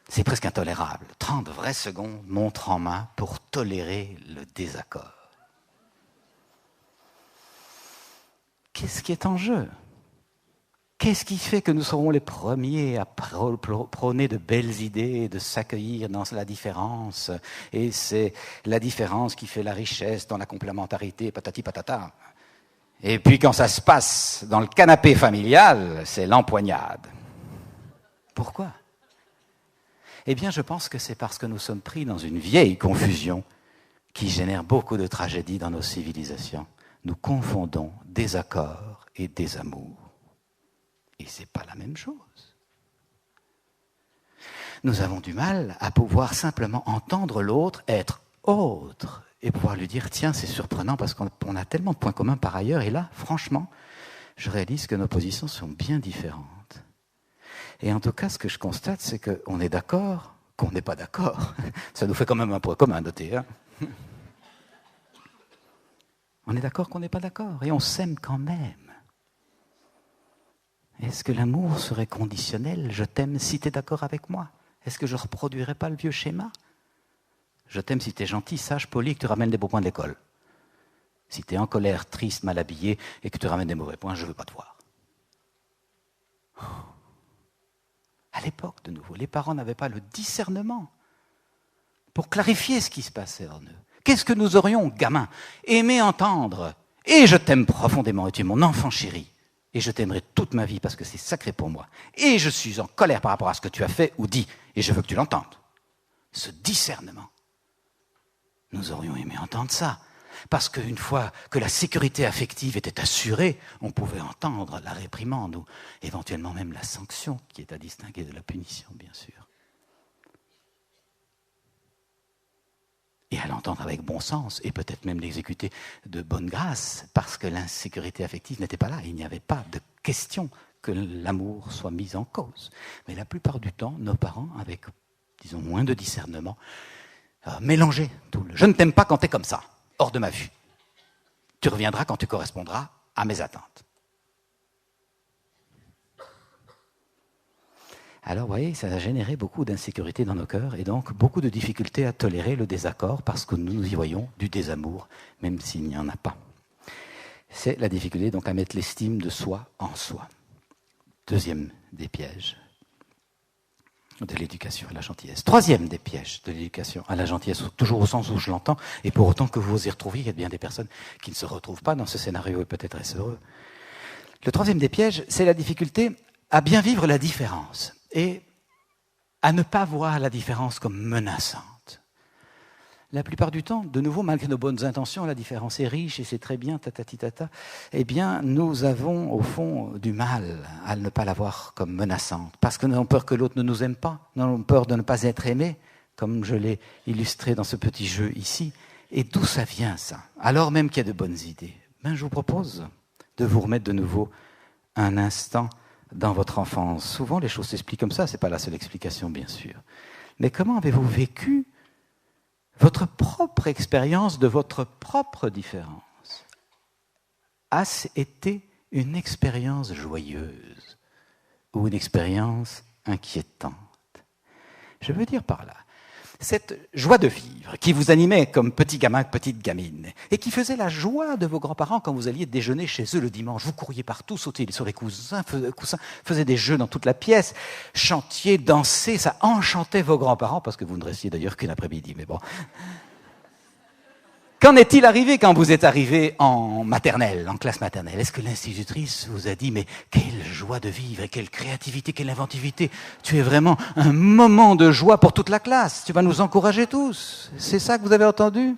C'est presque intolérable. 30 vraies secondes, montre en main, pour tolérer le désaccord. Qu'est-ce qui est en jeu ? Qu'est-ce qui fait que nous serons les premiers à prôner de belles idées, de s'accueillir dans la différence? Et c'est la différence qui fait la richesse dans la complémentarité, patati patata. Et puis quand ça se passe dans le canapé familial, c'est l'empoignade. Pourquoi? Eh bien, je pense que c'est parce que nous sommes pris dans une vieille confusion qui génère beaucoup de tragédies dans nos civilisations. Nous confondons désaccord et désamour. Et ce n'est pas la même chose. Nous avons du mal à pouvoir simplement entendre l'autre être autre et pouvoir lui dire « Tiens, c'est surprenant parce qu'on a tellement de points communs par ailleurs. » Et là, franchement, je réalise que nos positions sont bien différentes. Et en tout cas, ce que je constate, c'est qu'on est d'accord, qu'on n'est pas d'accord. Ça nous fait quand même un point commun, notez. Hein. On est d'accord qu'on n'est pas d'accord et on s'aime quand même. Est-ce que l'amour serait conditionnel? Je t'aime si tu es d'accord avec moi. Est-ce que je ne reproduirais pas le vieux schéma? Je t'aime si tu es gentil, sage, poli et que tu ramènes des beaux points de l'école. Si tu es en colère, triste, mal habillé et que tu ramènes des mauvais points, je ne veux pas te voir. À l'époque, de nouveau, les parents n'avaient pas le discernement pour clarifier ce qui se passait en eux. Qu'est-ce que nous aurions, gamins, aimé entendre? Et je t'aime profondément et tu es mon enfant chéri. Et je t'aimerai toute ma vie parce que c'est sacré pour moi. Et je suis en colère par rapport à ce que tu as fait ou dit. Et je veux que tu l'entendes. Ce discernement. Nous aurions aimé entendre ça. Parce qu'une fois que la sécurité affective était assurée, on pouvait entendre la réprimande ou éventuellement même la sanction, qui est à distinguer de la punition, bien sûr. Et à l'entendre avec bon sens, et peut-être même l'exécuter de bonne grâce, parce que l'insécurité affective n'était pas là. Il n'y avait pas de question que l'amour soit mis en cause. Mais la plupart du temps, nos parents, avec, disons, moins de discernement, mélangeaient tout le « je ne t'aime pas quand tu es comme ça, hors de ma vue. Tu reviendras quand tu correspondras à mes attentes. » Alors, vous voyez, ça a généré beaucoup d'insécurité dans nos cœurs et donc beaucoup de difficultés à tolérer le désaccord parce que nous y voyons du désamour, même s'il n'y en a pas. C'est la difficulté donc à mettre l'estime de soi en soi. Deuxième des pièges de l'éducation à la gentillesse. Troisième des pièges de l'éducation à la gentillesse, toujours au sens où je l'entends, et pour autant que vous vous y retrouviez, il y a bien des personnes qui ne se retrouvent pas dans ce scénario et peut-être est-ce heureux. Le troisième des pièges, c'est la difficulté à bien vivre la différence. Et à ne pas voir la différence comme menaçante. La plupart du temps, de nouveau, malgré nos bonnes intentions, la différence est riche et c'est très bien, tata, eh bien, nous avons au fond du mal à ne pas la voir comme menaçante, parce que nous avons peur que l'autre ne nous aime pas, nous avons peur de ne pas être aimé, comme je l'ai illustré dans ce petit jeu ici. Et d'où ça vient, ça? Alors même qu'il y a de bonnes idées. Je vous propose de vous remettre de nouveau un instant dans votre enfance. Souvent, les choses s'expliquent comme ça, ce n'est pas la seule explication, bien sûr. Mais comment avez-vous vécu votre propre expérience de votre propre différence? A-ce été une expérience joyeuse ou une expérience inquiétante? Je veux dire par là, cette joie de vivre qui vous animait comme petit gamin, petite gamine, et qui faisait la joie de vos grands-parents quand vous alliez déjeuner chez eux le dimanche. Vous couriez partout, sautiez sur les coussins, faisiez des jeux dans toute la pièce, chantiez, dansez, ça enchantait vos grands-parents, parce que vous ne restiez d'ailleurs qu'une après-midi, mais bon. Qu'en est-il arrivé quand vous êtes arrivé en maternelle, en classe maternelle? Est-ce que l'institutrice vous a dit « Mais quelle joie de vivre et quelle créativité, quelle inventivité! Tu es vraiment un moment de joie pour toute la classe. Tu vas nous encourager tous. » C'est ça que vous avez entendu?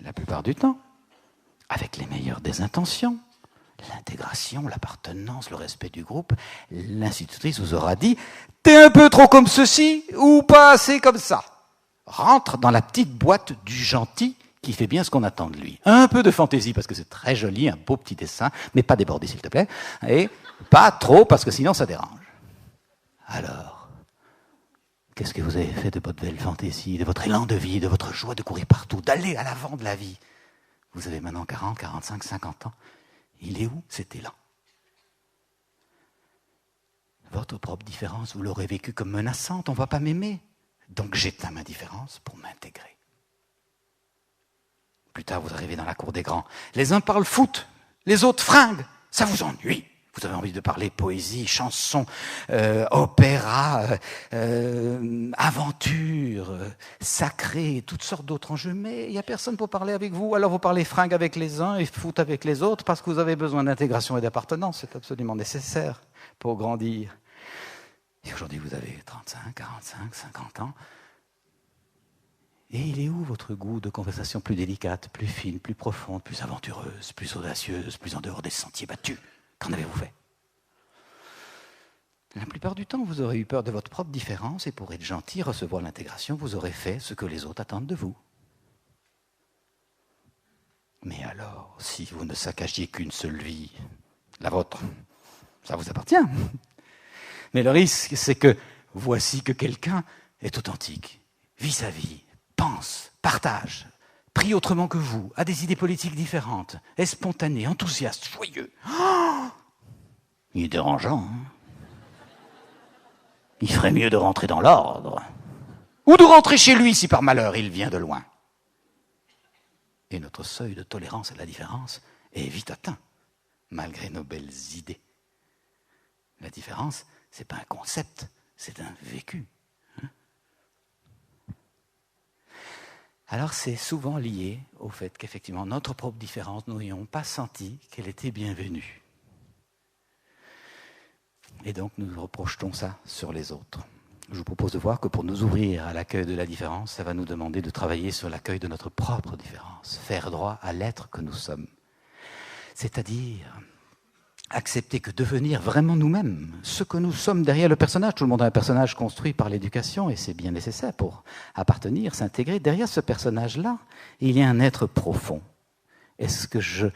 La plupart du temps, avec les meilleures des intentions, l'intégration, l'appartenance, le respect du groupe, l'institutrice vous aura dit « T'es un peu trop comme ceci ou pas assez comme ça. » Rentre dans la petite boîte du gentil qui fait bien ce qu'on attend de lui. Un peu de fantaisie parce que c'est très joli, un beau petit dessin, mais pas débordé s'il te plaît, et pas trop parce que sinon ça dérange. Alors, qu'est-ce que vous avez fait de votre belle fantaisie, de votre élan de vie, de votre joie de courir partout, d'aller à l'avant de la vie? Vous avez maintenant 40, 45, 50 ans. Il est où cet élan? Votre propre différence, vous l'aurez vécue comme menaçante, on ne va pas m'aimer. Donc j'éteins ma différence pour m'intégrer. Plus tard, vous arrivez dans la cour des grands. Les uns parlent foot, les autres fringues. Ça vous ennuie. Vous avez envie de parler poésie, chanson, opéra, aventure, sacré, toutes sortes d'autres enjeux, mais il n'y a personne pour parler avec vous. Alors vous parlez fringues avec les uns et foot avec les autres parce que vous avez besoin d'intégration et d'appartenance. C'est absolument nécessaire pour grandir. Et aujourd'hui, vous avez 35, 45, 50 ans. Et il est où votre goût de conversation plus délicate, plus fine, plus profonde, plus aventureuse, plus audacieuse, plus en dehors des sentiers battus? Qu'en avez-vous fait? La plupart du temps, vous aurez eu peur de votre propre différence et pour être gentil, recevoir l'intégration, vous aurez fait ce que les autres attendent de vous. Mais alors, si vous ne saccagiez qu'une seule vie, la vôtre, ça vous appartient. Mais le risque, c'est que voici que quelqu'un est authentique, vit sa vie, pense, partage, prie autrement que vous, a des idées politiques différentes, est spontané, enthousiaste, joyeux. Oh, il est dérangeant. Hein? Il ferait mieux de rentrer dans l'ordre. Ou de rentrer chez lui si par malheur il vient de loin. Et notre seuil de tolérance à la différence est vite atteint, malgré nos belles idées. La différence, ce n'est pas un concept, c'est un vécu. Alors c'est souvent lié au fait qu'effectivement, notre propre différence, nous n'ayons pas senti qu'elle était bienvenue. Et donc nous reprojetons ça sur les autres. Je vous propose de voir que pour nous ouvrir à l'accueil de la différence, ça va nous demander de travailler sur l'accueil de notre propre différence, faire droit à l'être que nous sommes. C'est-à-dire accepter que devenir vraiment nous-mêmes, ce que nous sommes derrière le personnage. Tout le monde a un personnage construit par l'éducation et c'est bien nécessaire pour appartenir, s'intégrer. Derrière ce personnage-là, il y a un être profond. Est-ce que je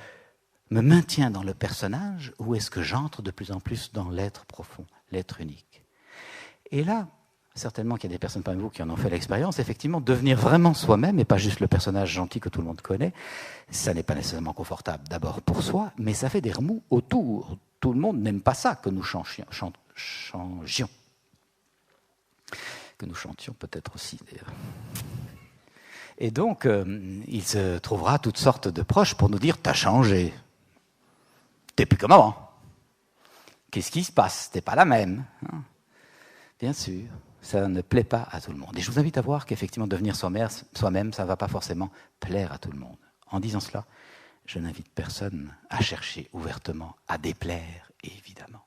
me maintiens dans le personnage ou est-ce que j'entre de plus en plus dans l'être profond, l'être unique? Et là, certainement qu'il y a des personnes parmi vous qui en ont fait l'expérience, effectivement, devenir vraiment soi-même et pas juste le personnage gentil que tout le monde connaît, ça n'est pas nécessairement confortable d'abord pour soi, mais ça fait des remous autour. Tout le monde n'aime pas ça que nous changions. Que nous chantions peut-être aussi, d'ailleurs. Et donc, il se trouvera toutes sortes de proches pour nous dire « t'as changé, t'es plus comme avant, qu'est-ce qui se passe, t'es pas la même hein ?» Bien sûr, ça ne plaît pas à tout le monde. Et je vous invite à voir qu'effectivement, devenir soi-même, ça ne va pas forcément plaire à tout le monde. En disant cela, je n'invite personne à chercher ouvertement à déplaire, évidemment.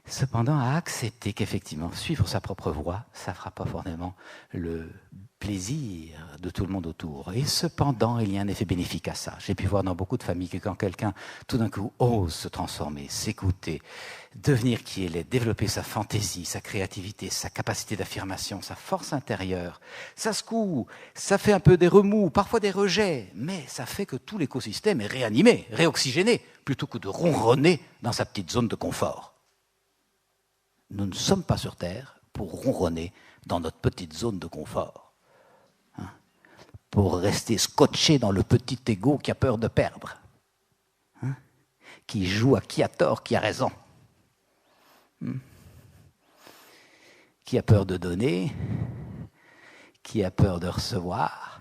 Cependant, à accepter qu'effectivement, suivre sa propre voie, ça ne fera pas forcément le plaisir de tout le monde autour. Et cependant, il y a un effet bénéfique à ça. J'ai pu voir dans beaucoup de familles que quand quelqu'un, tout d'un coup, ose se transformer, s'écouter, devenir qui il est, développer sa fantaisie, sa créativité, sa capacité d'affirmation, sa force intérieure, ça secoue, ça fait un peu des remous, parfois des rejets, mais ça fait que tout l'écosystème est réanimé, réoxygéné, plutôt que de ronronner dans sa petite zone de confort. Nous ne sommes pas sur Terre pour ronronner dans notre petite zone de confort, hein, pour rester scotché dans le petit ego qui a peur de perdre, hein, qui joue à qui a tort, qui a raison, qui a peur de donner, qui a peur de recevoir,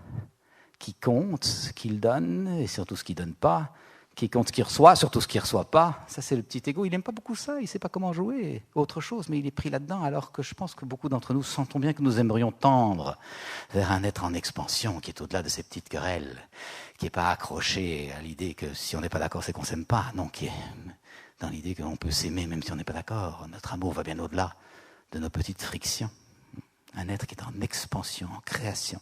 qui compte ce qu'il donne et surtout ce qu'il ne donne pas, qui compte ce qu'il reçoit, surtout ce qu'il ne reçoit pas. Ça, c'est le petit ego. Il n'aime pas beaucoup ça, il ne sait pas comment jouer autre chose, mais il est pris là-dedans, alors que je pense que beaucoup d'entre nous sentons bien que nous aimerions tendre vers un être en expansion, qui est au-delà de ces petites querelles, qui n'est pas accroché à l'idée que si on n'est pas d'accord, c'est qu'on ne s'aime pas. Non, qui est dans l'idée qu'on peut s'aimer même si on n'est pas d'accord. Notre amour va bien au-delà de nos petites frictions. Un être qui est en expansion, en création.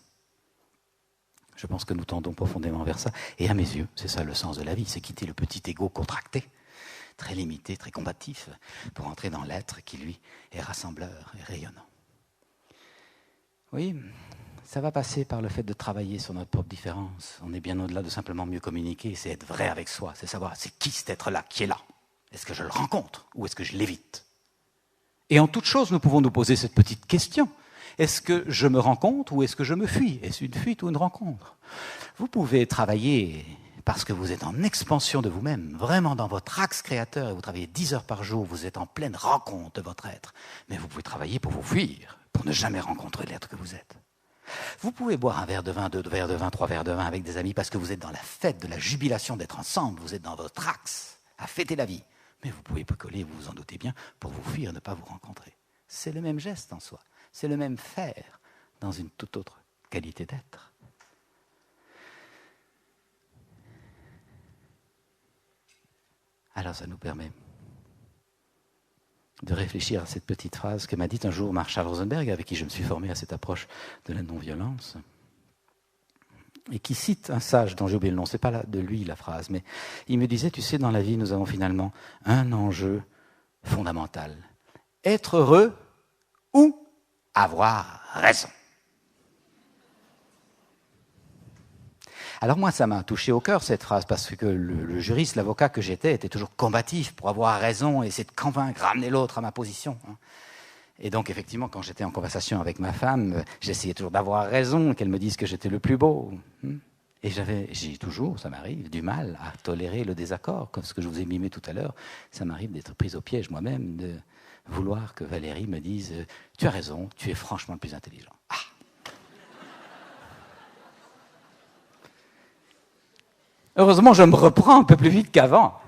Je pense que nous tendons profondément vers ça. Et à mes yeux, c'est ça le sens de la vie, c'est quitter le petit ego contracté, très limité, très combatif, pour entrer dans l'être qui, lui, est rassembleur et rayonnant. Oui, ça va passer par le fait de travailler sur notre propre différence. On est bien au-delà de simplement mieux communiquer, c'est être vrai avec soi, c'est savoir c'est qui cet être-là, qui est là. Est-ce que je le rencontre ou est-ce que je l'évite? Et en toute chose, nous pouvons nous poser cette petite question. Est-ce que je me rencontre ou est-ce que je me fuis? Est-ce une fuite ou une rencontre? Vous pouvez travailler parce que vous êtes en expansion de vous-même, vraiment dans votre axe créateur, et vous travaillez 10 heures par jour, vous êtes en pleine rencontre de votre être. Mais vous pouvez travailler pour vous fuir, pour ne jamais rencontrer l'être que vous êtes. Vous pouvez boire un verre de vin, 2 verres de vin, 3 verres de vin avec des amis parce que vous êtes dans la fête de la jubilation d'être ensemble, vous êtes dans votre axe, à fêter la vie. Mais vous pouvez bricoler, vous vous en doutez bien, pour vous fuir, ne pas vous rencontrer. C'est le même geste en soi, c'est le même faire dans une toute autre qualité d'être. Alors ça nous permet de réfléchir à cette petite phrase que m'a dite un jour Marshall Rosenberg, avec qui je me suis formé à cette approche de la non-violence, et qui cite un sage dont j'ai oublié le nom, c'est pas de lui la phrase, mais il me disait, tu sais, dans la vie, nous avons finalement un enjeu fondamental. Être heureux ou avoir raison. Alors moi, ça m'a touché au cœur, cette phrase, parce que le juriste, l'avocat que j'étais, était toujours combatif pour avoir raison et essayer de convaincre, ramener l'autre à ma position. Et donc, effectivement, quand j'étais en conversation avec ma femme, j'essayais toujours d'avoir raison, qu'elle me dise que j'étais le plus beau. Et j'ai toujours, ça m'arrive, du mal à tolérer le désaccord, comme ce que je vous ai mimé tout à l'heure. Ça m'arrive d'être prise au piège moi-même, de vouloir que Valérie me dise « Tu as raison, tu es franchement le plus intelligent. » Heureusement, je me reprends un peu plus vite qu'avant.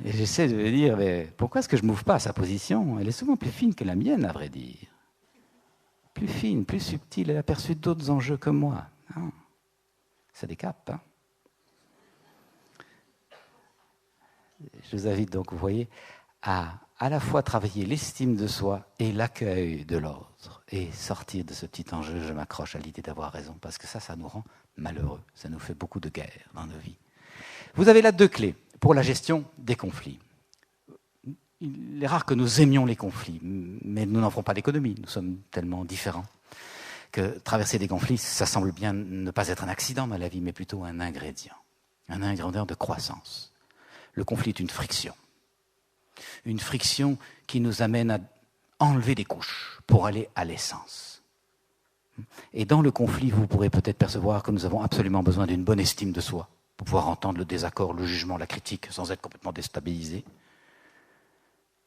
Et j'essaie de me dire, mais pourquoi est-ce que je ne m'ouvre pas à sa position? Elle est souvent plus fine que la mienne, à vrai dire. Plus fine, plus subtile, elle a perçu d'autres enjeux que moi. Non. Ça décape. Hein. Je vous invite donc, vous voyez, à la fois travailler l'estime de soi et l'accueil de l'autre. Et sortir de ce petit enjeu, je m'accroche à l'idée d'avoir raison, parce que ça nous rend malheureux. Ça nous fait beaucoup de guerre dans nos vies. Vous avez là 2 clés pour la gestion des conflits. Il est rare que nous aimions les conflits, mais nous n'en ferons pas d'économie. Nous sommes tellement différents que traverser des conflits, ça semble bien ne pas être un accident dans la vie, mais plutôt un ingrédient de croissance. Le conflit est une friction qui nous amène à enlever des couches pour aller à l'essence. Et dans le conflit, vous pourrez peut-être percevoir que nous avons absolument besoin d'une bonne estime de soi pour pouvoir entendre le désaccord, le jugement, la critique, sans être complètement déstabilisés.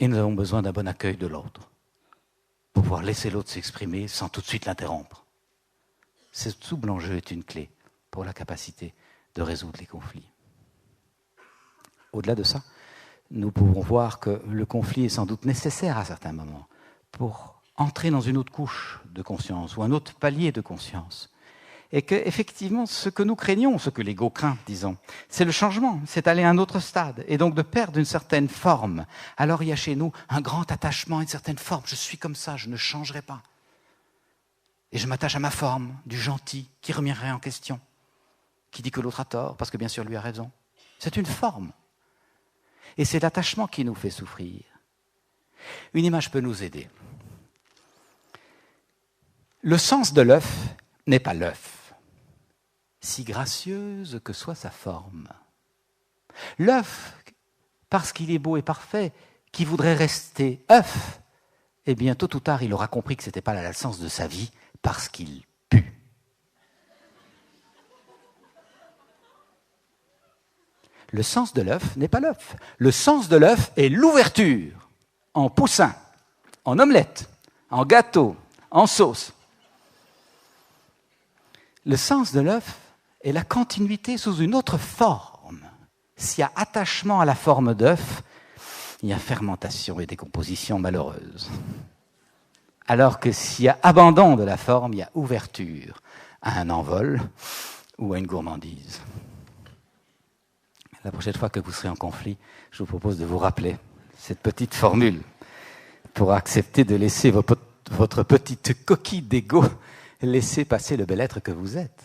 Et nous avons besoin d'un bon accueil de l'autre pour pouvoir laisser l'autre s'exprimer sans tout de suite l'interrompre. Ce double enjeu est une clé pour la capacité de résoudre les conflits. Au-delà de ça, nous pouvons voir que le conflit est sans doute nécessaire à certains moments pour entrer dans une autre couche de conscience ou un autre palier de conscience. Et qu'effectivement, ce que nous craignons, ce que l'ego craint, disons, c'est le changement, c'est aller à un autre stade, et donc de perdre une certaine forme. Alors il y a chez nous un grand attachement à une certaine forme. Je suis comme ça, je ne changerai pas. Et je m'attache à ma forme, du gentil, qui remet rien en question, qui dit que l'autre a tort, parce que bien sûr lui a raison. C'est une forme. Et c'est l'attachement qui nous fait souffrir. Une image peut nous aider. Le sens de l'œuf n'est pas l'œuf, si gracieuse que soit sa forme. L'œuf, parce qu'il est beau et parfait, qui voudrait rester œuf, eh bien, tôt ou tard, il aura compris que ce n'était pas le sens de sa vie, parce qu'il pue. Le sens de l'œuf n'est pas l'œuf. Le sens de l'œuf est l'ouverture, en poussin, en omelette, en gâteau, en sauce. Le sens de l'œuf est la continuité sous une autre forme. S'il y a attachement à la forme d'œuf, il y a fermentation et décomposition malheureuse. Alors que s'il y a abandon de la forme, il y a ouverture à un envol ou à une gourmandise. La prochaine fois que vous serez en conflit, je vous propose de vous rappeler cette petite formule pour accepter de laisser votre petite coquille d'ego laisser passer le bel être que vous êtes.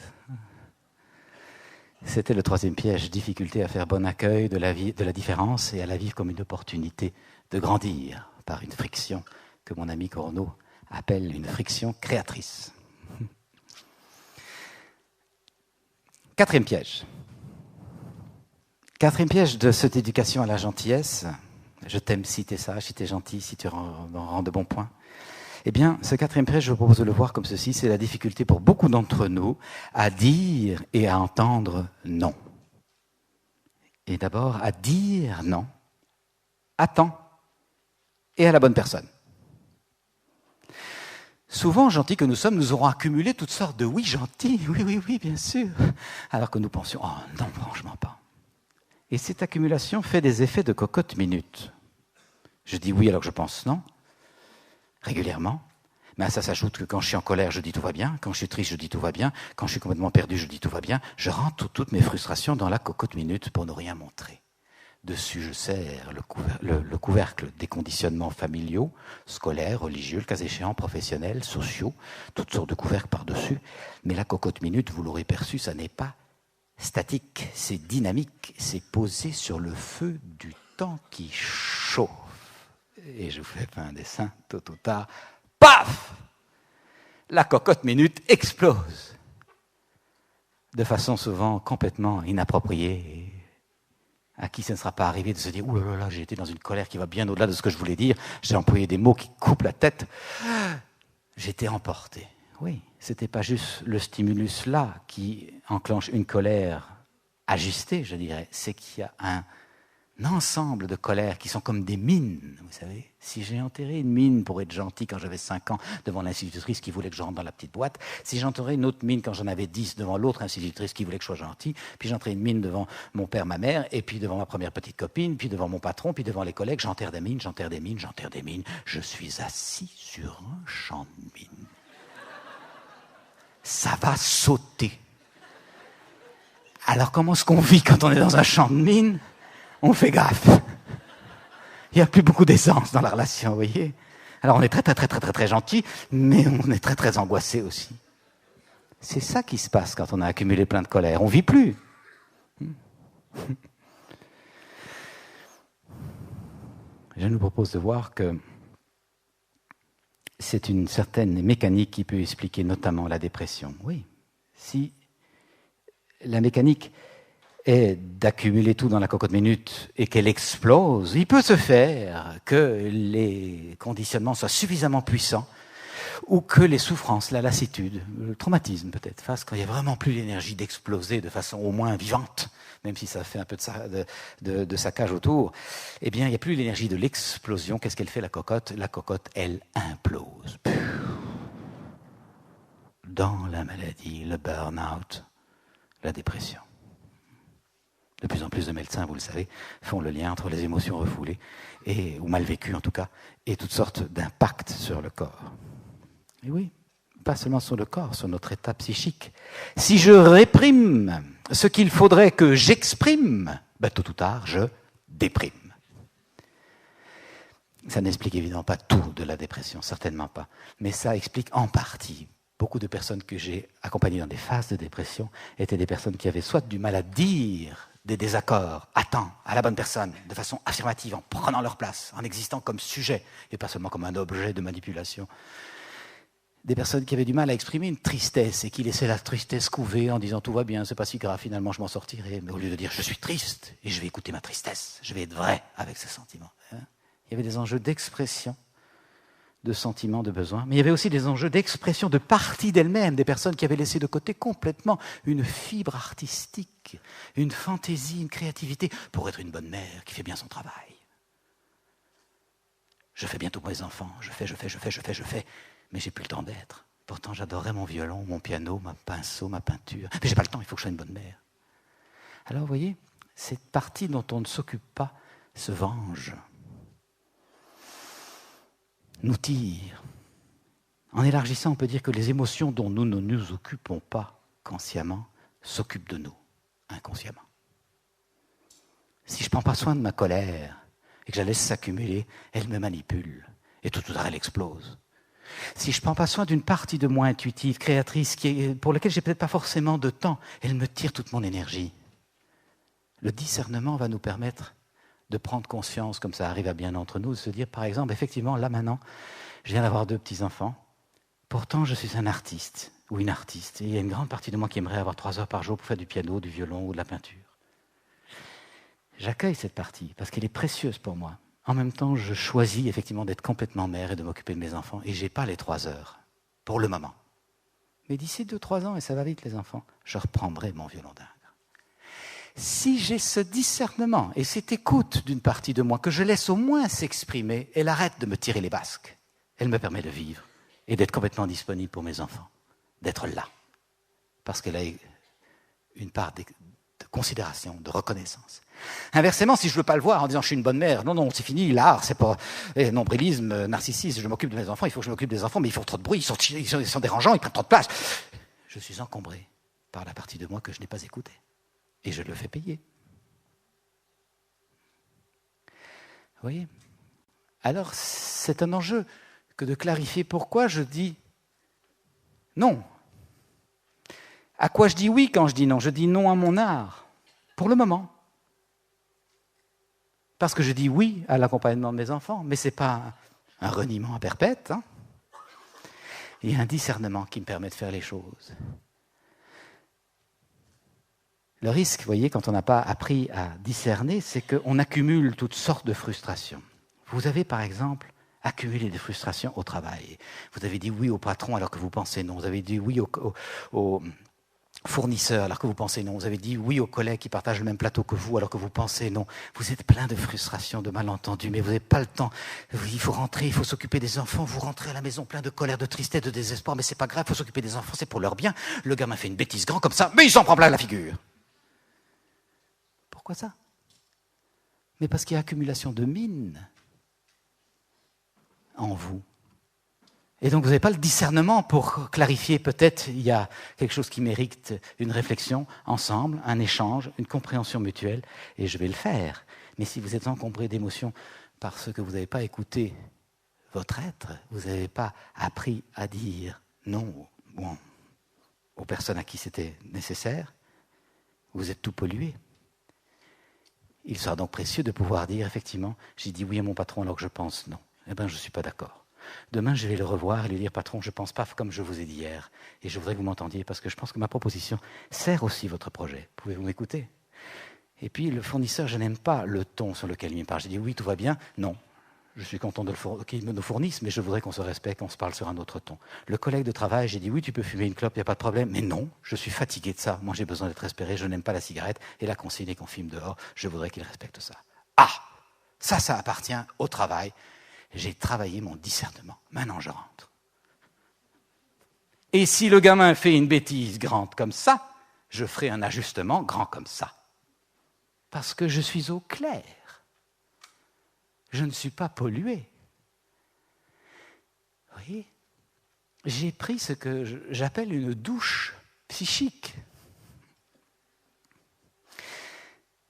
C'était le 3e piège, difficulté à faire bon accueil de la différence et à la vivre comme une opportunité de grandir par une friction que mon ami Corneau appelle une friction créatrice. 4e piège. 4e piège de cette éducation à la gentillesse. Je t'aime si t'es sage, si t'es gentil, si tu rends de bons points. Eh bien, ce 4e piège, je vous propose de le voir comme ceci, c'est la difficulté pour beaucoup d'entre nous à dire et à entendre non. Et d'abord, à dire non, à temps et à la bonne personne. Souvent, gentils que nous sommes, nous aurons accumulé toutes sortes de oui gentils, oui, bien sûr, alors que nous pensions, oh non, franchement pas. Et cette accumulation fait des effets de cocotte minute. Je dis oui alors que je pense non, régulièrement. Mais à ça s'ajoute que quand je suis en colère, je dis tout va bien. Quand je suis triste, je dis tout va bien. Quand je suis complètement perdu, je dis tout va bien. Je rentre toutes mes frustrations dans la cocotte minute pour ne rien montrer. Dessus, je serre le couvercle des conditionnements familiaux, scolaires, religieux, le cas échéant, professionnels, sociaux, toutes sortes de couvercles par-dessus. Mais la cocotte minute, vous l'aurez perçu, ça n'est pas statique, c'est dynamique, c'est posé sur le feu du temps qui chauffe. Et je vous fais pas un dessin, tôt ou tard, paf! La cocotte minute explose. De façon souvent complètement inappropriée. À qui ça ne sera pas arrivé de se dire « Ouh là là, j'ai été dans une colère qui va bien au-delà de ce que je voulais dire. J'ai employé des mots qui coupent la tête. J'étais emporté. » Oui, ce n'était pas juste le stimulus là qui enclenche une colère ajustée, je dirais. C'est qu'il y a un ensemble de colères qui sont comme des mines, vous savez. Si j'ai enterré une mine pour être gentil quand j'avais 5 ans devant l'institutrice qui voulait que je rentre dans la petite boîte, si j'enterrais une autre mine quand j'en avais 10 devant l'autre institutrice qui voulait que je sois gentil, puis j'enterrais une mine devant mon père, ma mère, et puis devant ma première petite copine, puis devant mon patron, puis devant les collègues, j'enterre des mines, j'enterre des mines, j'enterre des mines. Je suis assis sur un champ de mines. Ça va sauter. Alors comment est-ce qu'on vit quand on est dans un champ de mines ? On fait gaffe. Il n'y a plus beaucoup d'essence dans la relation, vous voyez. Alors on est très gentil, mais on est très angoissé aussi. C'est ça qui se passe quand on a accumulé plein de colère. On ne vit plus. Je nous propose de voir que c'est une certaine mécanique qui peut expliquer notamment la dépression. Oui, si la mécanique est d'accumuler tout dans la cocotte minute et qu'elle explose, il peut se faire que les conditionnements soient suffisamment puissants ou que les souffrances, la lassitude, le traumatisme peut-être, fassent quand il n'y a vraiment plus l'énergie d'exploser de façon au moins vivante, même si ça fait un peu de saccage autour, eh bien il n'y a plus l'énergie de l'explosion. Qu'est-ce qu'elle fait la cocotte ? La cocotte, elle implose. Dans la maladie, le burn-out, la dépression. De plus en plus de médecins, vous le savez, font le lien entre les émotions refoulées, ou mal vécues en tout cas, et toutes sortes d'impacts sur le corps. Et oui, pas seulement sur le corps, sur notre état psychique. Si je réprime ce qu'il faudrait que j'exprime, tôt ou tard, je déprime. Ça n'explique évidemment pas tout de la dépression, certainement pas, mais ça explique en partie. Beaucoup de personnes que j'ai accompagnées dans des phases de dépression étaient des personnes qui avaient soit du mal à dire des désaccords à temps, à la bonne personne, de façon affirmative, en prenant leur place, en existant comme sujet, et pas seulement comme un objet de manipulation. Des personnes qui avaient du mal à exprimer une tristesse et qui laissaient la tristesse couver en disant « tout va bien, c'est pas si grave, finalement je m'en sortirai ». Mais au lieu de dire « je suis triste et je vais écouter ma tristesse, je vais être vrai avec ce sentiment ». Il y avait des enjeux d'expression, de sentiments, de besoins, mais il y avait aussi des enjeux d'expression de partie d'elles-mêmes, des personnes qui avaient laissé de côté complètement une fibre artistique, une fantaisie, une créativité, pour être une bonne mère qui fait bien son travail. Je fais bientôt pour mes enfants, je fais, mais j'ai plus le temps d'être. Pourtant, j'adorerais mon violon, mon piano, ma pinceau, ma peinture. Mais j'ai pas le temps, il faut que je sois une bonne mère. Alors, vous voyez, cette partie dont on ne s'occupe pas se venge. Nous tire. En élargissant, on peut dire que les émotions dont nous ne nous occupons pas consciemment s'occupent de nous, inconsciemment. Si je ne prends pas soin de ma colère et que je la laisse s'accumuler, elle me manipule et tout à l'heure elle explose. Si je ne prends pas soin d'une partie de moi intuitive, créatrice, pour laquelle je n'ai peut-être pas forcément de temps, elle me tire toute mon énergie. Le discernement va nous permettre de prendre conscience, comme ça arrive à bien d'entre nous, de se dire, par exemple, effectivement, là maintenant, je viens d'avoir 2 petits-enfants, pourtant je suis un artiste, ou une artiste, et il y a une grande partie de moi qui aimerait avoir 3 heures par jour pour faire du piano, du violon ou de la peinture. J'accueille cette partie, parce qu'elle est précieuse pour moi. En même temps, je choisis effectivement d'être complètement mère et de m'occuper de mes enfants, et je n'ai pas les 3 heures, pour le moment. Mais d'ici 2-3 ans, et ça va vite les enfants, je reprendrai mon violon d'Ingres. Si j'ai ce discernement et cette écoute d'une partie de moi que je laisse au moins s'exprimer, elle arrête de me tirer les basques. Elle me permet de vivre et d'être complètement disponible pour mes enfants, d'être là. Parce qu'elle a une part de considération, de reconnaissance. Inversement, si je ne veux pas le voir en disant « je suis une bonne mère », non, c'est fini, l'art, c'est pas nombrilisme, narcissisme, je m'occupe de mes enfants, il faut que je m'occupe des enfants, mais ils font trop de bruit, ils sont dérangeants, ils prennent trop de place. Je suis encombré par la partie de moi que je n'ai pas écoutée. Et je le fais payer. Vous voyez ? Alors, c'est un enjeu que de clarifier pourquoi je dis non. À quoi je dis oui quand je dis non ? Je dis non à mon art, pour le moment. Parce que je dis oui à l'accompagnement de mes enfants, mais ce n'est pas un reniement à perpète. Hein. Il y a un discernement qui me permet de faire les choses. Le risque, vous voyez, quand on n'a pas appris à discerner, c'est qu'on accumule toutes sortes de frustrations. Vous avez, par exemple, accumulé des frustrations au travail. Vous avez dit oui au patron alors que vous pensez non. Vous avez dit oui au fournisseur alors que vous pensez non. Vous avez dit oui aux collègues qui partagent le même plateau que vous alors que vous pensez non. Vous êtes plein de frustrations, de malentendus, mais vous n'avez pas le temps. Il faut rentrer, il faut s'occuper des enfants. Vous rentrez à la maison plein de colère, de tristesse, de désespoir, mais c'est pas grave, il faut s'occuper des enfants, c'est pour leur bien. Le gamin fait une bêtise grand comme ça, mais il s'en prend plein la figure. Pourquoi ça ? Mais parce qu'il y a accumulation de mines en vous. Et donc vous n'avez pas le discernement pour clarifier, peut-être il y a quelque chose qui mérite une réflexion ensemble, un échange, une compréhension mutuelle, et je vais le faire. Mais si vous êtes encombré d'émotions parce que vous n'avez pas écouté votre être, vous n'avez pas appris à dire non aux personnes à qui c'était nécessaire, vous êtes tout pollué. Il sera donc précieux de pouvoir dire, effectivement, j'ai dit oui à mon patron alors que je pense non. Eh bien, je ne suis pas d'accord. Demain, je vais le revoir et lui dire, patron, je ne pense pas comme je vous ai dit hier. Et je voudrais que vous m'entendiez parce que je pense que ma proposition sert aussi votre projet. Pouvez-vous m'écouter ? Et puis, le fournisseur, je n'aime pas le ton sur lequel il me parle. J'ai dit, oui, tout va bien. Non. Je suis content qu'il me nous fournisse, mais je voudrais qu'on se respecte, qu'on se parle sur un autre ton. Le collègue de travail, j'ai dit, oui, tu peux fumer une clope, il n'y a pas de problème. Mais non, je suis fatigué de ça. Moi, j'ai besoin d'être respiré, je n'aime pas la cigarette. Et la consigne est qu'on fume dehors. Je voudrais qu'il respecte ça. Ah ! Ça appartient au travail. J'ai travaillé mon discernement. Maintenant, je rentre. Et si le gamin fait une bêtise grande comme ça, je ferai un ajustement grand comme ça. Parce que je suis au clair. Je ne suis pas pollué. Vous voyez ? J'ai pris ce que j'appelle une douche psychique.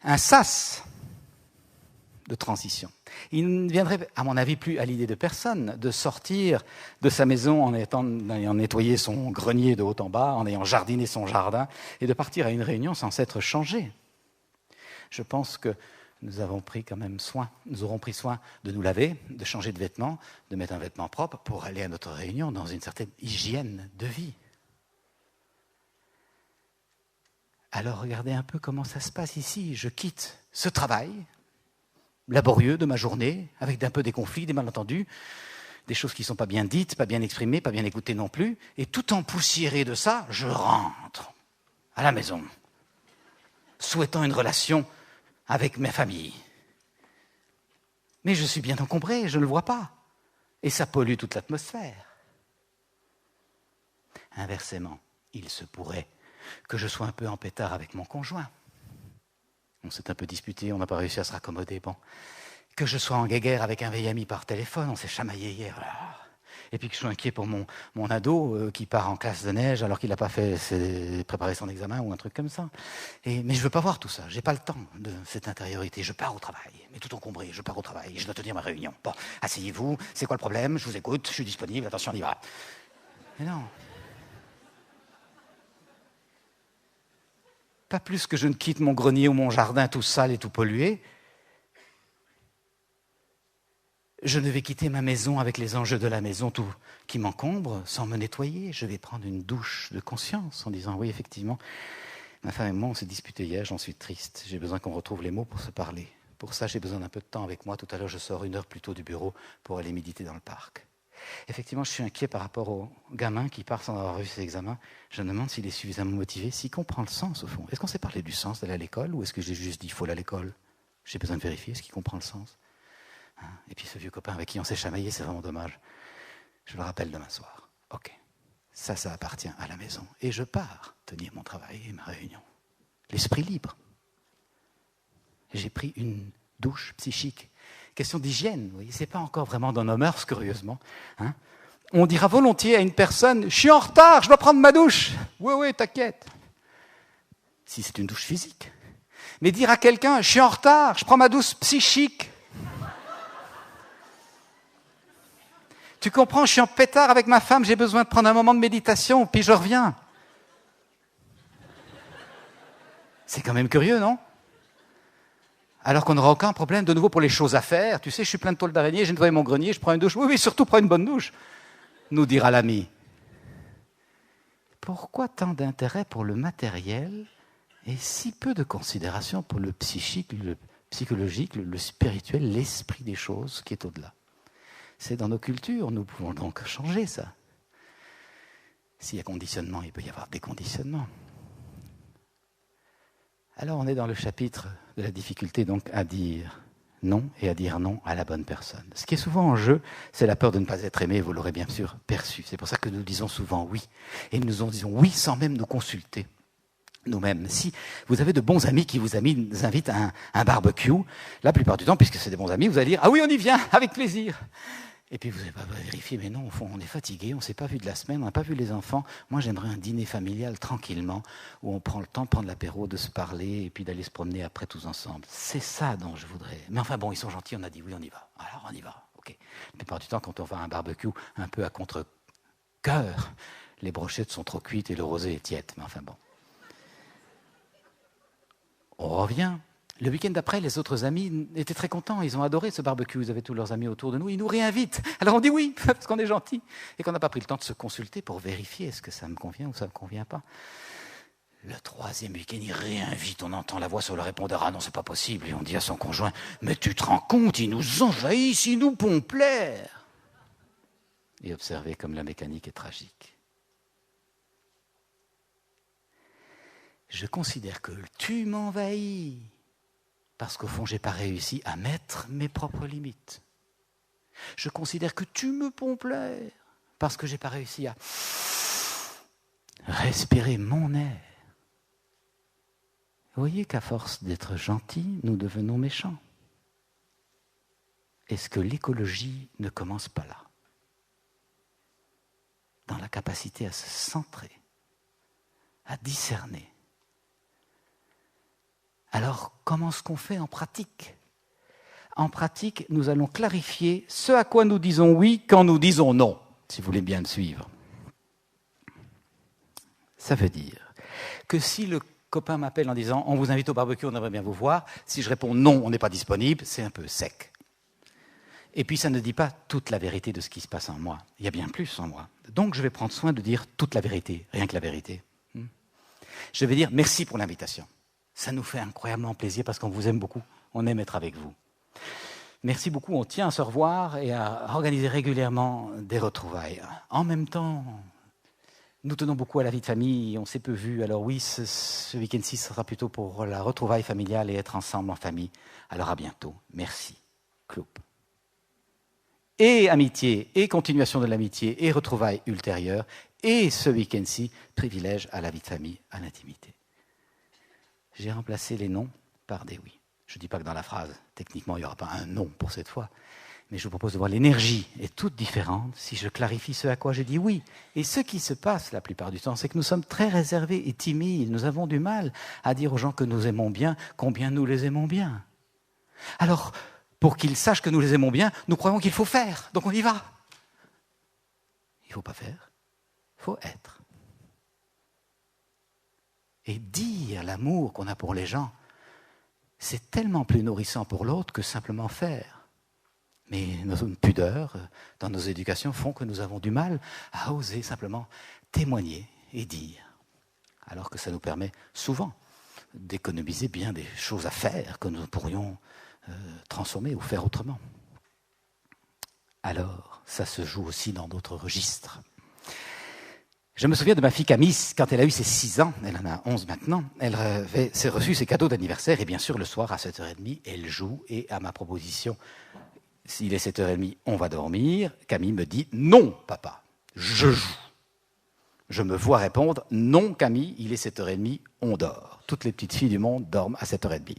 Un sas de transition. Il ne viendrait, à mon avis, plus à l'idée de personne de sortir de sa maison en ayant nettoyé son grenier de haut en bas, en ayant jardiné son jardin, et de partir à une réunion sans s'être changé. Je pense que nous aurons pris soin de nous laver, de changer de vêtements, de mettre un vêtement propre pour aller à notre réunion dans une certaine hygiène de vie. Alors regardez un peu comment ça se passe ici. Je quitte ce travail laborieux de ma journée, avec un peu des conflits, des malentendus, des choses qui ne sont pas bien dites, pas bien exprimées, pas bien écoutées non plus, et tout empoussiéré de ça, je rentre à la maison, souhaitant une relation avec ma famille. Mais je suis bien encombré, je ne le vois pas, et ça pollue toute l'atmosphère. Inversement, il se pourrait que je sois un peu en pétard avec mon conjoint. On s'est un peu disputé, on n'a pas réussi à se raccommoder. Bon. Que je sois en guéguerre avec un vieil ami par téléphone, on s'est chamaillé hier. Et puis que je sois inquiet pour mon ado qui part en classe de neige alors qu'il n'a pas préparé son examen ou un truc comme ça. Mais je ne veux pas voir tout ça, je n'ai pas le temps de cette intériorité. Je pars au travail, mais tout encombré, je pars au travail, je dois tenir ma réunion. Bon, asseyez-vous, c'est quoi le problème ? Je vous écoute, je suis disponible, attention, on y va. Mais non. Pas plus que je ne quitte mon grenier ou mon jardin tout sale et tout pollué. Je ne vais quitter ma maison avec les enjeux de la maison tout qui m'encombrent sans me nettoyer. Je vais prendre une douche de conscience en disant oui, effectivement, ma femme et moi, on s'est disputé hier, j'en suis triste. J'ai besoin qu'on retrouve les mots pour se parler. Pour ça, j'ai besoin d'un peu de temps avec moi. Tout à l'heure, je sors 1 heure plus tôt du bureau pour aller méditer dans le parc. Effectivement, je suis inquiet par rapport au gamin qui part sans avoir réussi ses examens. Je me demande s'il est suffisamment motivé, s'il comprend le sens au fond. Est-ce qu'on s'est parlé du sens d'aller à l'école ou est-ce que j'ai juste dit il faut aller à l'école ? J'ai besoin de vérifier, est-ce qu'il comprend le sens ? Et puis ce vieux copain avec qui on s'est chamaillé, c'est vraiment dommage. Je le rappelle demain soir. Ok, ça appartient à la maison. Et je pars tenir mon travail et ma réunion. L'esprit libre. j'ai pris une douche psychique. Question d'hygiène, vous voyez, c'est pas encore vraiment dans nos mœurs, curieusement. Hein. On dira volontiers à une personne « Je suis en retard, je dois prendre ma douche !»« Oui, oui, t'inquiète. » Si c'est une douche physique. Mais dire à quelqu'un « Je suis en retard, je prends ma douche psychique !» Tu comprends, je suis en pétard avec ma femme, j'ai besoin de prendre un moment de méditation, puis je reviens. C'est quand même curieux, non ? Alors qu'on n'aura aucun problème de nouveau pour les choses à faire. Tu sais, je suis plein de toiles d'araignée, j'ai nettoyé mon grenier, je prends une douche. Oui, oui, surtout prends une bonne douche, nous dira l'ami. Pourquoi tant d'intérêt pour le matériel et si peu de considération pour le psychique, le psychologique, le spirituel, l'esprit des choses qui est au-delà ? C'est dans nos cultures, nous pouvons donc changer ça. S'il y a conditionnement, il peut y avoir déconditionnement. Alors on est dans le chapitre de la difficulté donc à dire non et à dire non à la bonne personne. Ce qui est souvent en jeu, c'est la peur de ne pas être aimé, vous l'aurez bien sûr perçu. C'est pour ça que nous disons souvent oui. Et nous en disons oui sans même nous consulter nous-mêmes. Si vous avez de bons amis qui vous invitent à un barbecue, la plupart du temps, puisque c'est des bons amis, vous allez dire « Ah oui, on y vient, avec plaisir !» Et puis vous n'allez pas vérifier, mais non, au fond, on est fatigué, on ne s'est pas vu de la semaine, on n'a pas vu les enfants. Moi, j'aimerais un dîner familial tranquillement, où on prend le temps de prendre l'apéro, de se parler, et puis d'aller se promener après tous ensemble. C'est ça dont je voudrais. Mais enfin bon, ils sont gentils, on a dit oui, on y va. Alors on y va, ok. La plupart du temps, quand on va à un barbecue un peu à contre-cœur, les brochettes sont trop cuites et le rosé est tiède. Mais enfin bon. On revient. Le week-end d'après, les autres amis étaient très contents. Ils ont adoré ce barbecue. Ils avaient tous leurs amis autour de nous. Ils nous réinvitent. Alors on dit oui, parce qu'on est gentil. Et qu'on n'a pas pris le temps de se consulter pour vérifier est-ce que ça me convient ou ça ne me convient pas. Le troisième week-end, ils réinvitent. On entend la voix sur le répondeur. Ah non, c'est pas possible. Et on dit à son conjoint, mais tu te rends compte, ils nous envahissent, ils nous font plaire. Et observez comme la mécanique est tragique. Je considère que tu m'envahis. Parce qu'au fond, je n'ai pas réussi à mettre mes propres limites. Je considère que tu me peux plaire parce que je n'ai pas réussi à respirer mon air. Vous voyez qu'à force d'être gentils, nous devenons méchants. Est-ce que l'écologie ne commence pas là ? Dans la capacité à se centrer, à discerner. Alors, comment est-ce qu'on fait en pratique ? En pratique, nous allons clarifier ce à quoi nous disons oui quand nous disons non, si vous voulez bien me suivre. Ça veut dire que si le copain m'appelle en disant « on vous invite au barbecue, on aimerait bien vous voir », si je réponds « non, on n'est pas disponible », c'est un peu sec. Et puis ça ne dit pas toute la vérité de ce qui se passe en moi. Il y a bien plus en moi. Donc je vais prendre soin de dire toute la vérité, rien que la vérité. Je vais dire « merci pour l'invitation ». Ça nous fait incroyablement plaisir parce qu'on vous aime beaucoup. On aime être avec vous. Merci beaucoup. On tient à se revoir et à organiser régulièrement des retrouvailles. En même temps, nous tenons beaucoup à la vie de famille. On s'est peu vus. Alors oui, ce week-end-ci sera plutôt pour la retrouvaille familiale et être ensemble en famille. Alors à bientôt. Merci. Cloup. Et amitié, et continuation de l'amitié, et retrouvailles ultérieures. Et ce week-end-ci, privilège à la vie de famille, à l'intimité. J'ai remplacé les noms par des oui. Je ne dis pas que dans la phrase, techniquement, il n'y aura pas un non pour cette fois, mais je vous propose de voir l'énergie est toute différente si je clarifie ce à quoi j'ai dit oui. Et ce qui se passe la plupart du temps, c'est que nous sommes très réservés et timides. Nous avons du mal à dire aux gens que nous aimons bien, combien nous les aimons bien. Alors, pour qu'ils sachent que nous les aimons bien, nous croyons qu'il faut faire, donc on y va. Il ne faut pas faire, il faut être. Et dire l'amour qu'on a pour les gens, c'est tellement plus nourrissant pour l'autre que simplement faire. Mais nos pudeurs, dans nos éducations, font que nous avons du mal à oser simplement témoigner et dire. Alors que ça nous permet souvent d'économiser bien des choses à faire que nous pourrions transformer ou faire autrement. Alors, ça se joue aussi dans d'autres registres. Je me souviens de ma fille Camille, quand elle a eu ses 6 ans, elle en a 11 maintenant, elle avait reçu ses cadeaux d'anniversaire et bien sûr le soir à 7h30, elle joue et à ma proposition, s'il est 7h30, on va dormir, Camille me dit « Non papa, je joue ». Je me vois répondre « Non Camille, il est 7h30, on dort ». Toutes les petites filles du monde dorment à 7h30.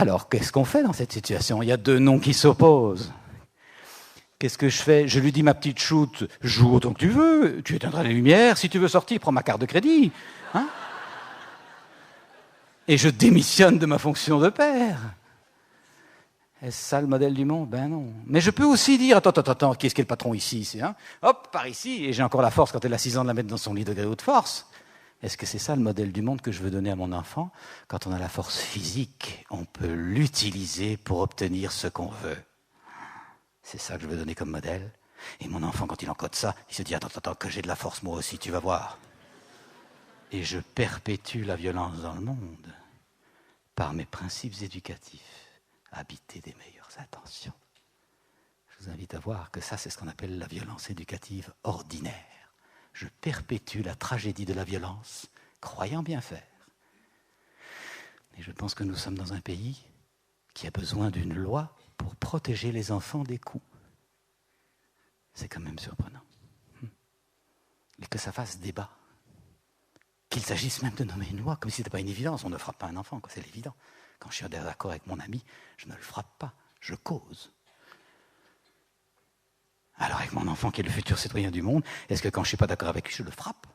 Alors, qu'est-ce qu'on fait dans cette situation? Il y a deux noms qui s'opposent. Qu'est-ce que je fais? Je lui dis, ma petite choute, joue autant que tu veux, tu éteindras les lumières, si tu veux sortir, prends ma carte de crédit. Hein? Et je démissionne de ma fonction de père. Est-ce ça le modèle du monde? Ben non. Mais je peux aussi dire, attends, qui est-ce qui est le patron ici, hein? Hop, par ici, et j'ai encore la force quand elle a 6 ans de la mettre dans son lit de gré haute force. Est-ce que c'est ça le modèle du monde que je veux donner à mon enfant? Quand on a la force physique, on peut l'utiliser pour obtenir ce qu'on veut. C'est ça que je veux donner comme modèle. Et mon enfant, quand il encode ça, il se dit, attends, que j'ai de la force moi aussi, tu vas voir. Et je perpétue la violence dans le monde par mes principes éducatifs. Habiter des meilleures intentions. Je vous invite à voir que ça, c'est ce qu'on appelle la violence éducative ordinaire. Je perpétue la tragédie de la violence, croyant bien faire. Et je pense que nous sommes dans un pays qui a besoin d'une loi pour protéger les enfants des coups. C'est quand même surprenant. Et que ça fasse débat. Qu'il s'agisse même de nommer une loi, comme si ce n'était pas une évidence. On ne frappe pas un enfant, c'est l'évident. Quand je suis en désaccord avec mon ami, je ne le frappe pas, je cause. Alors avec mon enfant qui est le futur citoyen du monde, est-ce que quand je ne suis pas d'accord avec lui, je le frappe?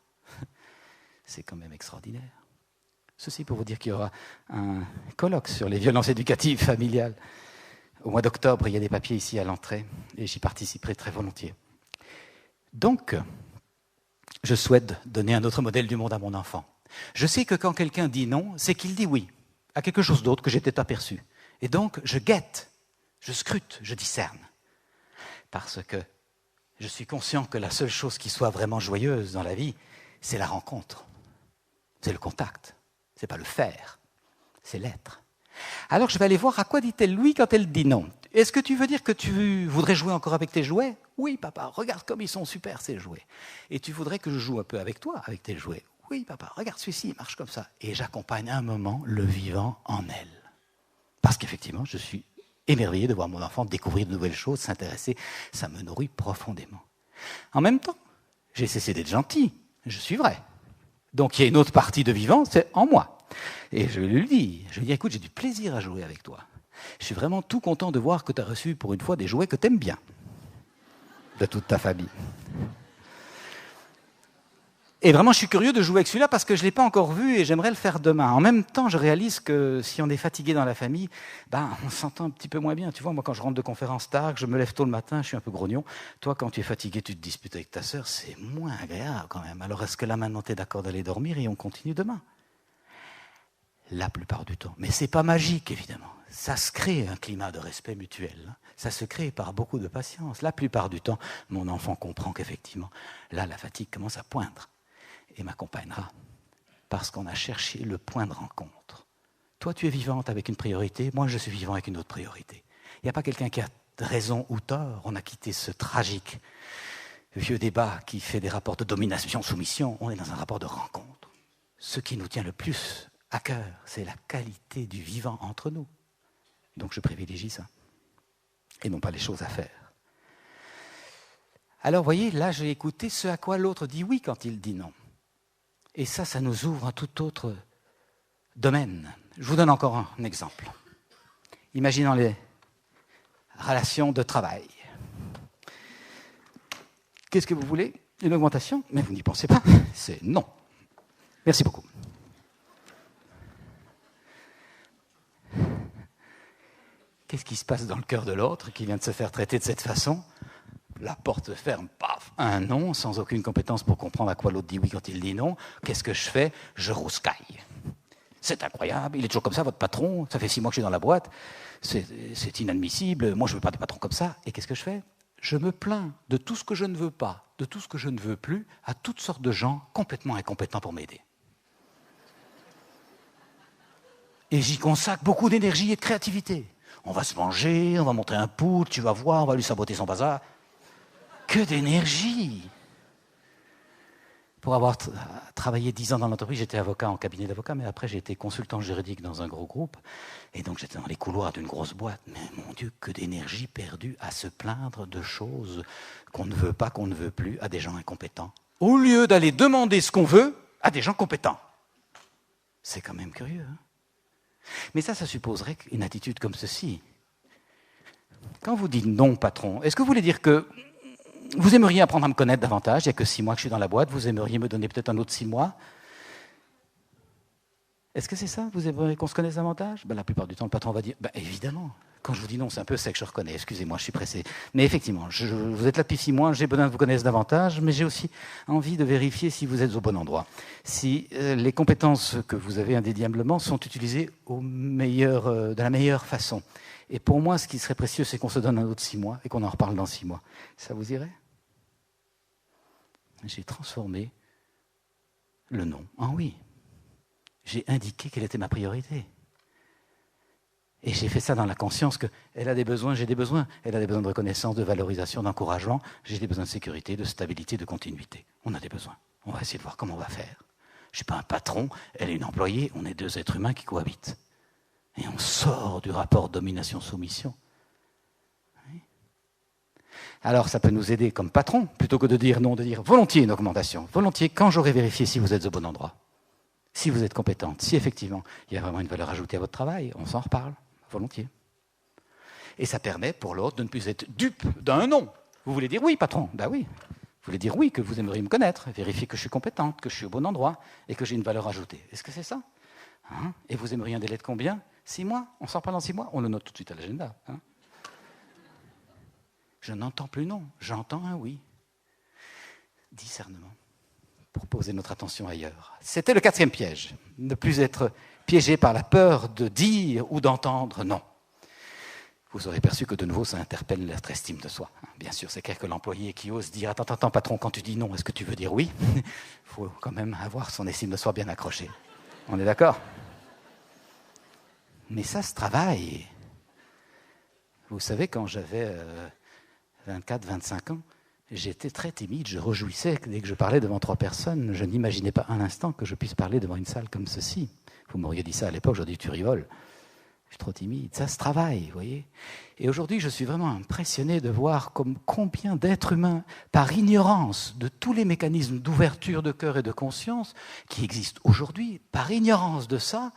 C'est quand même extraordinaire. Ceci pour vous dire qu'il y aura un colloque sur les violences éducatives familiales. Au mois d'octobre, il y a des papiers ici à l'entrée, et j'y participerai très volontiers. Donc, je souhaite donner un autre modèle du monde à mon enfant. Je sais que quand quelqu'un dit non, c'est qu'il dit oui à quelque chose d'autre que j'ai peut-être aperçu. Et donc, je guette, je scrute, je discerne. Parce que je suis conscient que la seule chose qui soit vraiment joyeuse dans la vie, c'est la rencontre. C'est le contact. C'est pas le faire, c'est l'être. Alors, je vais aller voir à quoi dit-elle oui quand elle dit non. Est-ce que tu veux dire que tu voudrais jouer encore avec tes jouets? Oui, papa, regarde comme ils sont super, ces jouets. Et tu voudrais que je joue un peu avec toi, avec tes jouets? Oui, papa, regarde celui-ci, il marche comme ça. Et j'accompagne un moment le vivant en elle. Parce qu'effectivement, je suis émerveillé de voir mon enfant découvrir de nouvelles choses, s'intéresser. Ça me nourrit profondément. En même temps, j'ai cessé d'être gentil. Je suis vrai. Donc, il y a une autre partie de vivant, c'est en moi. Et je lui dis, écoute, j'ai du plaisir à jouer avec toi. Je suis vraiment tout content de voir que tu as reçu pour une fois des jouets que tu aimes bien. De toute ta famille. Et vraiment, je suis curieux de jouer avec celui-là parce que je ne l'ai pas encore vu et j'aimerais le faire demain. En même temps, je réalise que si on est fatigué dans la famille, on s'entend un petit peu moins bien. Tu vois, moi, quand je rentre de conférence tard, que je me lève tôt le matin, je suis un peu grognon. Toi, quand tu es fatigué, tu te disputes avec ta sœur, c'est moins agréable quand même. Alors, est-ce que là, maintenant, tu es d'accord d'aller dormir et on continue demain? La plupart du temps. Mais ce n'est pas magique, évidemment. Ça se crée un climat de respect mutuel. Ça se crée par beaucoup de patience. La plupart du temps, mon enfant comprend qu'effectivement, là, la fatigue commence à poindre. Et m'accompagnera, parce qu'on a cherché le point de rencontre. Toi, tu es vivante avec une priorité, moi, je suis vivant avec une autre priorité. Il n'y a pas quelqu'un qui a raison ou tort. On a quitté ce tragique vieux débat qui fait des rapports de domination-soumission. On est dans un rapport de rencontre. Ce qui nous tient le plus à cœur, c'est la qualité du vivant entre nous. Donc, je privilégie ça, et non pas les choses à faire. Alors, vous voyez, là, j'ai écouté ce à quoi l'autre dit oui quand il dit non. Et ça nous ouvre un tout autre domaine. Je vous donne encore un exemple. Imaginons les relations de travail. Qu'est-ce que vous voulez? Une augmentation? Mais vous n'y pensez pas. C'est non. Merci beaucoup. Qu'est-ce qui se passe dans le cœur de l'autre qui vient de se faire traiter de cette façon? La porte se ferme, paf, un non, sans aucune compétence pour comprendre à quoi l'autre dit oui quand il dit non. Qu'est-ce que je fais? Je rouscaille. C'est incroyable, il est toujours comme ça, votre patron, ça fait 6 mois que je suis dans la boîte, c'est inadmissible, moi je ne veux pas de patron comme ça. Et qu'est-ce que je fais? Je me plains de tout ce que je ne veux pas, de tout ce que je ne veux plus, à toutes sortes de gens complètement incompétents pour m'aider. Et j'y consacre beaucoup d'énergie et de créativité. On va se manger, on va monter un pool, tu vas voir, on va lui saboter son bazar. Que d'énergie! Pour avoir travaillé 10 ans dans l'entreprise, j'étais avocat en cabinet d'avocat, mais après j'ai été consultant juridique dans un gros groupe, et donc j'étais dans les couloirs d'une grosse boîte. Mais mon Dieu, que d'énergie perdue à se plaindre de choses qu'on ne veut pas, qu'on ne veut plus, à des gens incompétents, au lieu d'aller demander ce qu'on veut à des gens compétents. C'est quand même curieux, hein? Mais ça supposerait une attitude comme ceci. Quand vous dites non, patron, est-ce que vous voulez dire que vous aimeriez apprendre à me connaître davantage? Il n'y a que 6 mois que je suis dans la boîte, vous aimeriez me donner peut-être un autre 6 mois? Est-ce que c'est ça? Vous aimeriez qu'on se connaisse davantage? La plupart du temps, le patron va dire évidemment. Quand je vous dis non, c'est un peu sec, je reconnais. Excusez-moi, je suis pressé. Mais effectivement, vous êtes là depuis 6 mois, j'ai besoin de vous connaître davantage, mais j'ai aussi envie de vérifier si vous êtes au bon endroit. Si les compétences que vous avez indéniablement sont utilisées de la meilleure façon. Et pour moi, ce qui serait précieux, c'est qu'on se donne un autre 6 mois et qu'on en reparle dans 6 mois. Ça vous irait? J'ai transformé le non en oui. J'ai indiqué quelle était ma priorité. Et j'ai fait ça dans la conscience qu'elle a des besoins, j'ai des besoins. Elle a des besoins de reconnaissance, de valorisation, d'encouragement. J'ai des besoins de sécurité, de stabilité, de continuité. On a des besoins. On va essayer de voir comment on va faire. Je ne suis pas un patron, elle est une employée, on est 2 êtres humains qui cohabitent. Et on sort du rapport domination-soumission. Oui. Alors ça peut nous aider comme patron, plutôt que de dire non, de dire volontiers une augmentation. Volontiers quand j'aurai vérifié si vous êtes au bon endroit. Si vous êtes compétente, si effectivement il y a vraiment une valeur ajoutée à votre travail, on s'en reparle, volontiers. Et ça permet pour l'autre de ne plus être dupe d'un non. Vous voulez dire oui, patron? Ben oui. Vous voulez dire oui, que vous aimeriez me connaître, vérifier que je suis compétente, que je suis au bon endroit et que j'ai une valeur ajoutée. Est-ce que c'est ça? Et vous aimeriez un délai de combien? 6 mois? On s'en reparle dans 6 mois? On le note tout de suite à l'agenda. Je n'entends plus non, j'entends un oui. Discernement. Pour poser notre attention ailleurs. C'était le 4e piège. Ne plus être piégé par la peur de dire ou d'entendre non. Vous aurez perçu que de nouveau, ça interpelle notre estime de soi. Bien sûr, c'est clair que l'employé qui ose dire « Attends, patron, quand tu dis non, est-ce que tu veux dire oui ?» Il faut quand même avoir son estime de soi bien accrochée. On est d'accord? Mais ça se travaille. Vous savez, quand j'avais 24, 25 ans, j'étais très timide, je rejouissais dès que je parlais devant 3 personnes. Je n'imaginais pas un instant que je puisse parler devant une salle comme ceci. Vous m'auriez dit ça à l'époque, j'aurais dit tu rigoles. Je suis trop timide. Ça se travaille, vous voyez. Et aujourd'hui, je suis vraiment impressionné de voir combien d'êtres humains, par ignorance de tous les mécanismes d'ouverture de cœur et de conscience qui existent aujourd'hui, par ignorance de ça,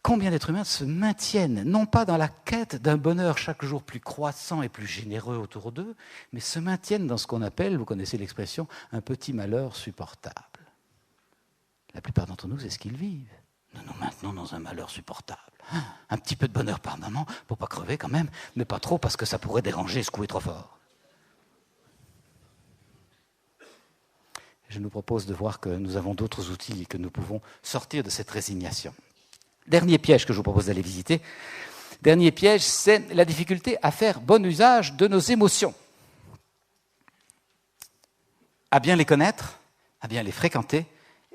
combien d'êtres humains se maintiennent, non pas dans la quête d'un bonheur chaque jour plus croissant et plus généreux autour d'eux, mais se maintiennent dans ce qu'on appelle, vous connaissez l'expression, un petit malheur supportable. La plupart d'entre nous, c'est ce qu'ils vivent. Nous nous maintenons dans un malheur supportable. Un petit peu de bonheur par moment, pour ne pas crever quand même, mais pas trop parce que ça pourrait déranger, secouer trop fort. Je nous propose de voir que nous avons d'autres outils et que nous pouvons sortir de cette résignation. Dernier piège que je vous propose d'aller visiter. Dernier piège, c'est la difficulté à faire bon usage de nos émotions. À bien les connaître, à bien les fréquenter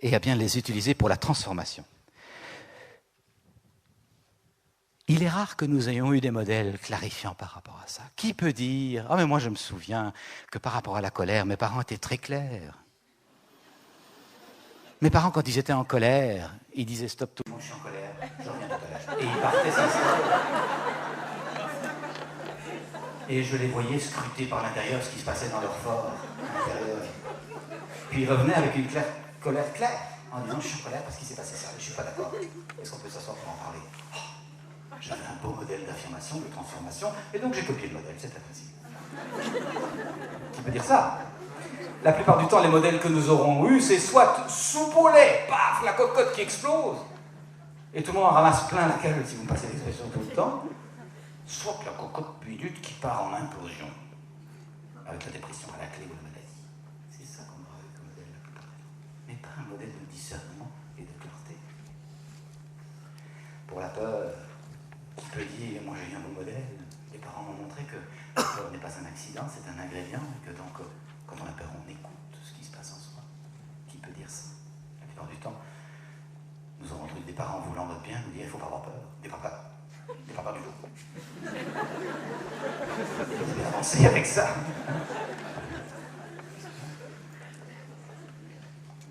et à bien les utiliser pour la transformation. Il est rare que nous ayons eu des modèles clarifiants par rapport à ça. Qui peut dire « Ah, mais moi je me souviens que par rapport à la colère, mes parents étaient très clairs. Mes parents, quand ils étaient en colère, ils disaient « Stop, tout le monde, je suis en colère, je reviens tout à l'heure. » Et ils partaient s'installer. Et je les voyais scruter par l'intérieur ce qui se passait dans leur fort. Puis ils revenaient avec une colère claire, en disant « Je suis en colère parce qu'il s'est passé ça, je ne suis pas d'accord. Est-ce qu'on peut s'asseoir pour en parler ?» J'avais un beau modèle d'affirmation, de transformation, et donc j'ai copié le modèle, c'est facile. Qui peut dire ça? La plupart du temps, les modèles que nous aurons eus, c'est soit soupe au lait, paf, la cocotte qui explose, et tout le monde en ramasse plein la gueule, si vous me passez l'expression tout le temps, soit la cocotte minute qui part en implosion, avec la dépression à la clé ou la maladie. C'est ça qu'on aura eu comme modèle la plupart du temps. Mais pas un modèle de discernement et de clarté. Pour la peur, qui peut dire, moi j'ai eu un bon modèle, les parents m'ont montré que la peur n'est pas un accident, c'est un ingrédient, et que donc, quand on a peur, on écoute ce qui se passe en soi. Qui peut dire ça? La plupart du temps, nous aurons entendu des parents voulant notre bien nous dire, il ne faut pas avoir peur, n'aie pas peur du tout. Vous devez avancer avec ça.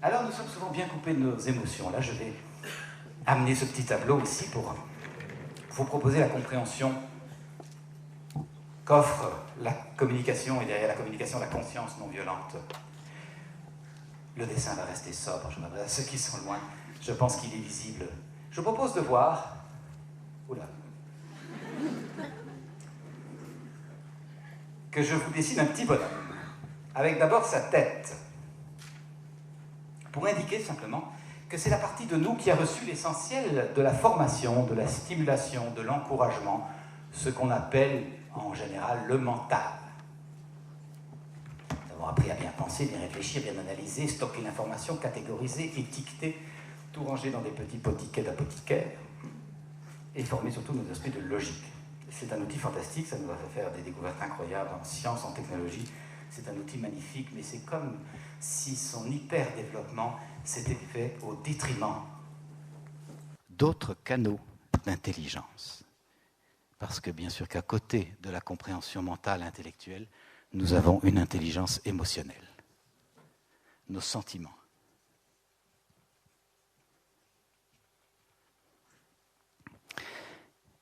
Alors nous sommes souvent bien coupés de nos émotions. Là, je vais amener ce petit tableau ici pour vous proposer la compréhension qu'offre la communication et derrière la communication, la conscience non violente. Le dessin va rester sobre, je m'adresse à ceux qui sont loin. Je pense qu'il est visible. Je vous propose de voir Oula. Que je vous dessine un petit bonhomme, avec d'abord sa tête, pour indiquer simplement que c'est la partie de nous qui a reçu l'essentiel de la formation, de la stimulation, de l'encouragement, ce qu'on appelle en général le mental. Nous avons appris à bien penser, bien réfléchir, bien analyser, stocker l'information, catégoriser, étiqueter, tout ranger dans des petits potiquets d'apothicaire, et former surtout nos esprits de logique. C'est un outil fantastique, ça nous a fait faire des découvertes incroyables en sciences, en technologie. C'est un outil magnifique, mais c'est comme si son hyper-développement s'était fait au détriment d'autres canaux d'intelligence. Parce que bien sûr qu'à côté de la compréhension mentale et intellectuelle, nous avons une intelligence émotionnelle, nos sentiments.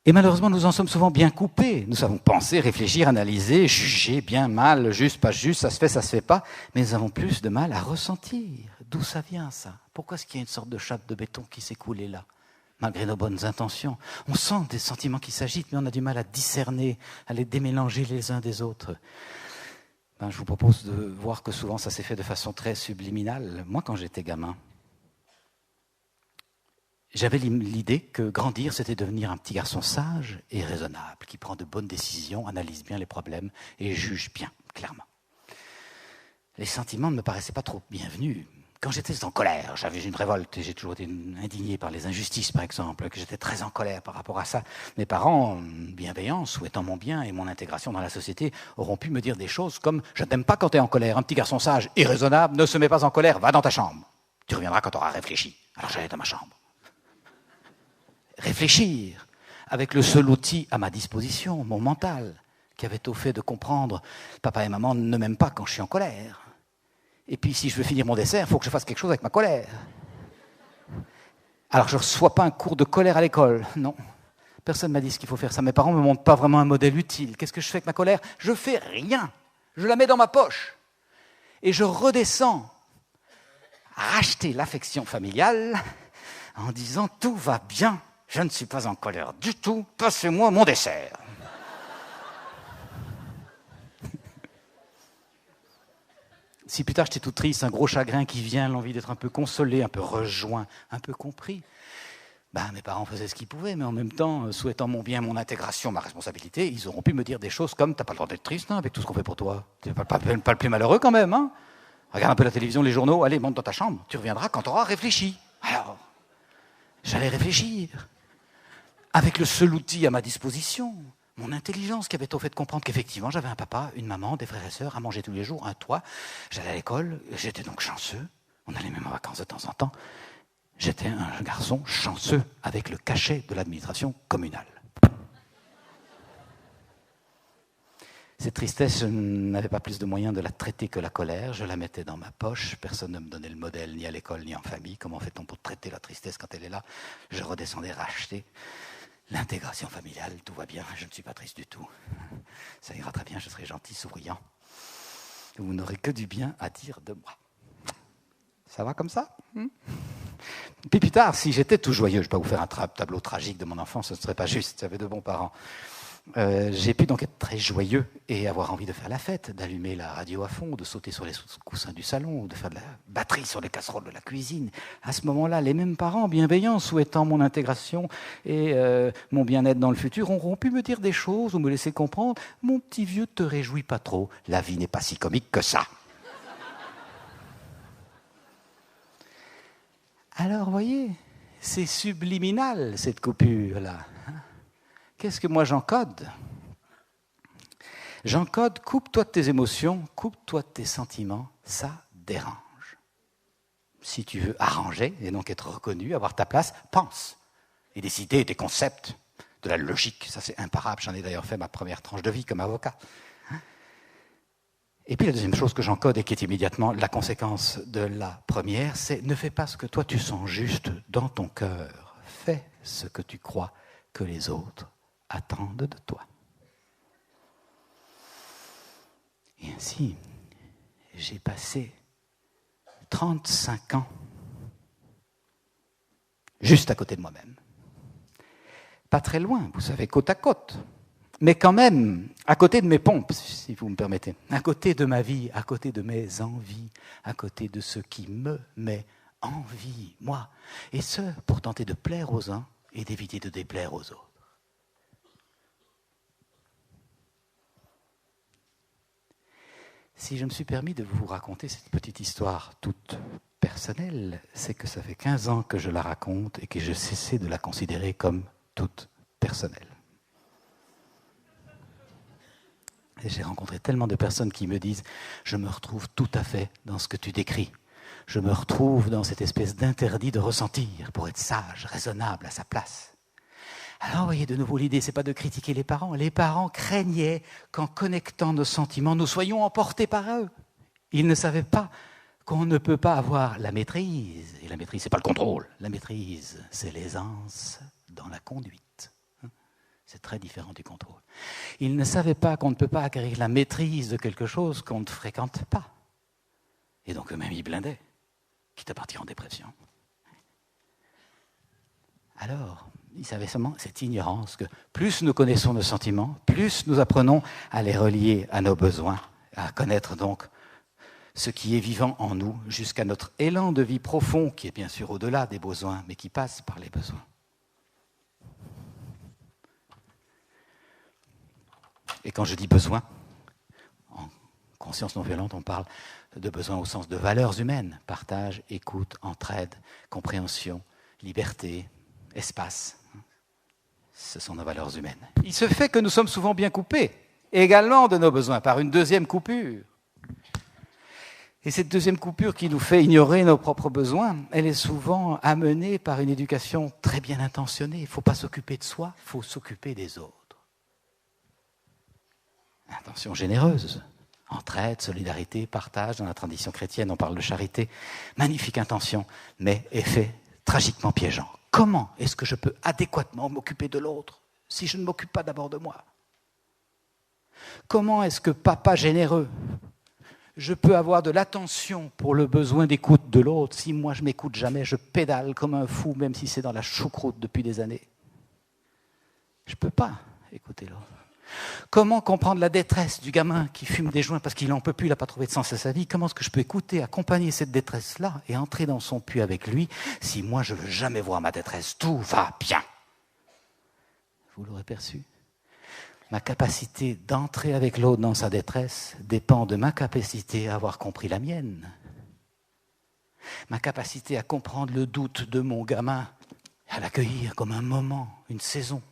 Et malheureusement, nous en sommes souvent bien coupés. Nous savons penser, réfléchir, analyser, juger, bien, mal, juste, pas juste, ça se fait pas. Mais nous avons plus de mal à ressentir. D'où ça vient, ça? Pourquoi est-ce qu'il y a une sorte de chape de béton qui s'est coulée là, malgré nos bonnes intentions? On sent des sentiments qui s'agitent, mais on a du mal à discerner, à les démélanger les uns des autres. Je vous propose de voir que souvent ça s'est fait de façon très subliminale. Moi, quand j'étais gamin, j'avais l'idée que grandir, c'était devenir un petit garçon sage et raisonnable, qui prend de bonnes décisions, analyse bien les problèmes et juge bien, clairement. Les sentiments ne me paraissaient pas trop bienvenus. Quand j'étais en colère, j'avais une révolte et j'ai toujours été indigné par les injustices, par exemple, que j'étais très en colère par rapport à ça. Mes parents, bienveillants, souhaitant mon bien et mon intégration dans la société, auront pu me dire des choses comme « Je t'aime pas quand tu es en colère, un petit garçon sage et raisonnable, ne se met pas en colère, va dans ta chambre. Tu reviendras quand tu auras réfléchi. » Alors j'allais dans ma chambre. Réfléchir, avec le seul outil à ma disposition, mon mental, qui avait au fait de comprendre « Papa et maman ne m'aiment pas quand je suis en colère. Et puis si je veux finir mon dessert, il faut que je fasse quelque chose avec ma colère. » Alors je ne reçois pas un cours de colère à l'école, non. Personne ne m'a dit ce qu'il faut faire ça. Mes parents ne me montrent pas vraiment un modèle utile. Qu'est-ce que je fais avec ma colère? Je fais rien. Je la mets dans ma poche. Et je redescends à racheter l'affection familiale en disant « Tout va bien. Je ne suis pas en colère du tout, passez-moi mon dessert. » Si plus tard j'étais tout triste, un gros chagrin qui vient, l'envie d'être un peu consolé, un peu rejoint, un peu compris, mes parents faisaient ce qu'ils pouvaient, mais en même temps, souhaitant mon bien, mon intégration, ma responsabilité, ils auront pu me dire des choses comme « T'as pas le droit d'être triste avec tout ce qu'on fait pour toi. T'es pas le plus malheureux quand même. Hein. Regarde un peu la télévision, les journaux, allez, monte dans ta chambre, tu reviendras quand tu auras réfléchi. » Alors, j'allais réfléchir. Avec le seul outil à ma disposition, mon intelligence qui avait au fait de comprendre qu'effectivement j'avais un papa, une maman, des frères et sœurs, à manger tous les jours, un toit, j'allais à l'école, j'étais donc chanceux, on allait même en vacances de temps en temps, j'étais un garçon chanceux avec le cachet de l'administration communale. Cette tristesse, je n'avais pas plus de moyens de la traiter que la colère, je la mettais dans ma poche, personne ne me donnait le modèle, ni à l'école, ni en famille, comment fait-on pour traiter la tristesse quand elle est là? Je redescendais racheter. L'intégration familiale, tout va bien, je ne suis pas triste du tout. Ça ira très bien, je serai gentil, souriant. Vous n'aurez que du bien à dire de moi. Ça va comme ça? Puis plus tard, si j'étais tout joyeux, je ne vais pas vous faire un tableau tragique de mon enfance, ce ne serait pas juste, j'avais de bons parents. J'ai pu donc être très joyeux et avoir envie de faire la fête, d'allumer la radio à fond, de sauter sur les coussins du salon, de faire de la batterie sur les casseroles de la cuisine. À ce moment-là, les mêmes parents bienveillants, souhaitant mon intégration et mon bien-être dans le futur, auront pu me dire des choses ou me laisser comprendre « Mon petit vieux, te réjouis pas trop, la vie n'est pas si comique que ça. » Alors, voyez, c'est subliminal cette coupure-là. Qu'est-ce que moi j'encode? J'encode, coupe-toi de tes émotions, coupe-toi de tes sentiments, ça dérange. Si tu veux arranger et donc être reconnu, avoir ta place, pense. Et décider des concepts, de la logique, ça c'est imparable. J'en ai d'ailleurs fait ma première tranche de vie comme avocat. Et puis la deuxième chose que j'encode et qui est immédiatement la conséquence de la première, c'est ne fais pas ce que toi tu sens juste dans ton cœur. Fais ce que tu crois que les autres attendent de toi. Et ainsi, j'ai passé 35 ans juste à côté de moi-même. pas très loin, vous savez, côte à côte. Mais quand même, à côté de mes pompes, si vous me permettez, à côté de ma vie, à côté de mes envies, à côté de ce qui me met en vie, moi. Et ce, pour tenter de plaire aux uns et d'éviter de déplaire aux autres. Si je me suis permis de vous raconter cette petite histoire toute personnelle, c'est que ça fait 15 ans que je la raconte et que j'ai cessé de la considérer comme toute personnelle. Et j'ai rencontré tellement de personnes qui me disent « Je me retrouve tout à fait dans ce que tu décris. Je me retrouve dans cette espèce d'interdit de ressentir pour être sage, raisonnable, à sa place. » Alors, vous voyez, de nouveau, l'idée, ce n'est pas de critiquer les parents. Les parents craignaient qu'en connectant nos sentiments, nous soyons emportés par eux. Ils ne savaient pas qu'on ne peut pas avoir la maîtrise. Et la maîtrise, ce n'est pas le contrôle. La maîtrise, c'est l'aisance dans la conduite. C'est très différent du contrôle. Ils ne savaient pas qu'on ne peut pas acquérir la maîtrise de quelque chose qu'on ne fréquente pas. Et donc eux-mêmes, ils blindaient, quitte à partir en dépression. Alors, ils savaient seulement cette ignorance que plus nous connaissons nos sentiments, plus nous apprenons à les relier à nos besoins, à connaître donc ce qui est vivant en nous, jusqu'à notre élan de vie profond, qui est bien sûr au-delà des besoins, mais qui passe par les besoins. Et quand je dis besoin, en conscience non violente, on parle de besoin au sens de valeurs humaines, partage, écoute, entraide, compréhension, liberté, espace. Ce sont nos valeurs humaines. Il se fait que nous sommes souvent bien coupés, également de nos besoins, par une deuxième coupure. Et cette deuxième coupure qui nous fait ignorer nos propres besoins, elle est souvent amenée par une éducation très bien intentionnée. Il ne faut pas s'occuper de soi, il faut s'occuper des autres. Intention généreuse, entraide, solidarité, partage. Dans la tradition chrétienne, on parle de charité. Magnifique intention, mais effet tragiquement piégeant. Comment est-ce que je peux adéquatement m'occuper de l'autre si je ne m'occupe pas d'abord de moi? Comment est-ce que papa généreux, je peux avoir de l'attention pour le besoin d'écoute de l'autre si moi je ne m'écoute jamais, je pédale comme un fou, même si c'est dans la choucroute depuis des années? Je ne peux pas écouter l'autre. Comment comprendre la détresse du gamin qui fume des joints parce qu'il n'en peut plus, il n'a pas trouvé de sens à sa vie? Comment est-ce que je peux écouter, accompagner cette détresse-là et entrer dans son puits avec lui si moi je ne veux jamais voir ma détresse? Tout va bien. Vous l'aurez perçu? Ma capacité d'entrer avec l'autre dans sa détresse dépend de ma capacité à avoir compris la mienne. Ma capacité à comprendre le doute de mon gamin, à l'accueillir comme un moment, une saison,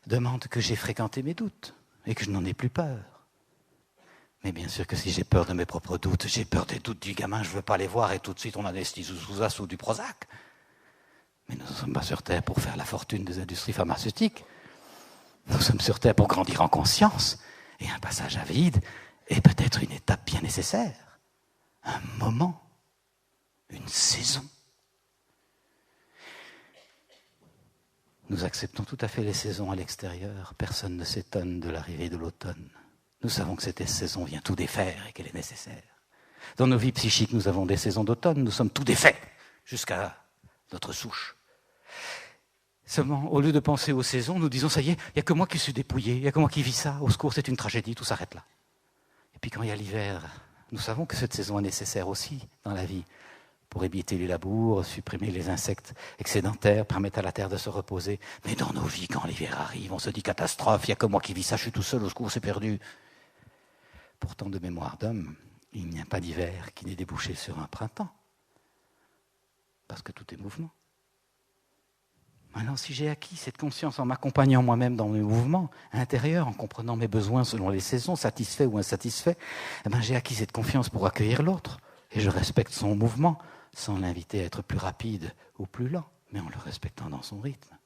demande que j'ai fréquenté mes doutes et que je n'en ai plus peur. Mais bien sûr que si j'ai peur de mes propres doutes, j'ai peur des doutes du gamin, je ne veux pas les voir et tout de suite on anesthésie sous as ou du Prozac. Mais nous ne sommes pas sur Terre pour faire la fortune des industries pharmaceutiques. Nous sommes sur Terre pour grandir en conscience. Et un passage à vide est peut-être une étape bien nécessaire. Un moment, une saison. Nous acceptons tout à fait les saisons à l'extérieur. Personne ne s'étonne de l'arrivée de l'automne. Nous savons que cette saison vient tout défaire et qu'elle est nécessaire. Dans nos vies psychiques, nous avons des saisons d'automne. Nous sommes tout défaits jusqu'à notre souche. Seulement, au lieu de penser aux saisons, nous disons, ça y est, il n'y a que moi qui suis dépouillé, il n'y a que moi qui vis ça. Au secours, c'est une tragédie, tout s'arrête là. Et puis quand il y a l'hiver, nous savons que cette saison est nécessaire aussi dans la vie, pour éviter les labours, supprimer les insectes excédentaires, permettre à la terre de se reposer. Mais dans nos vies, quand l'hiver arrive, on se dit catastrophe, il n'y a que moi qui vis ça, je suis tout seul, au secours, c'est perdu. Pourtant, de mémoire d'homme, il n'y a pas d'hiver qui n'ait débouché sur un printemps. Parce que tout est mouvement. Alors, si j'ai acquis cette conscience en m'accompagnant moi-même dans mes mouvements intérieurs, en comprenant mes besoins selon les saisons, satisfaits ou insatisfaits, eh bien, j'ai acquis cette confiance pour accueillir l'autre. Et je respecte son mouvement, sans l'inviter à être plus rapide ou plus lent, mais en le respectant dans son rythme.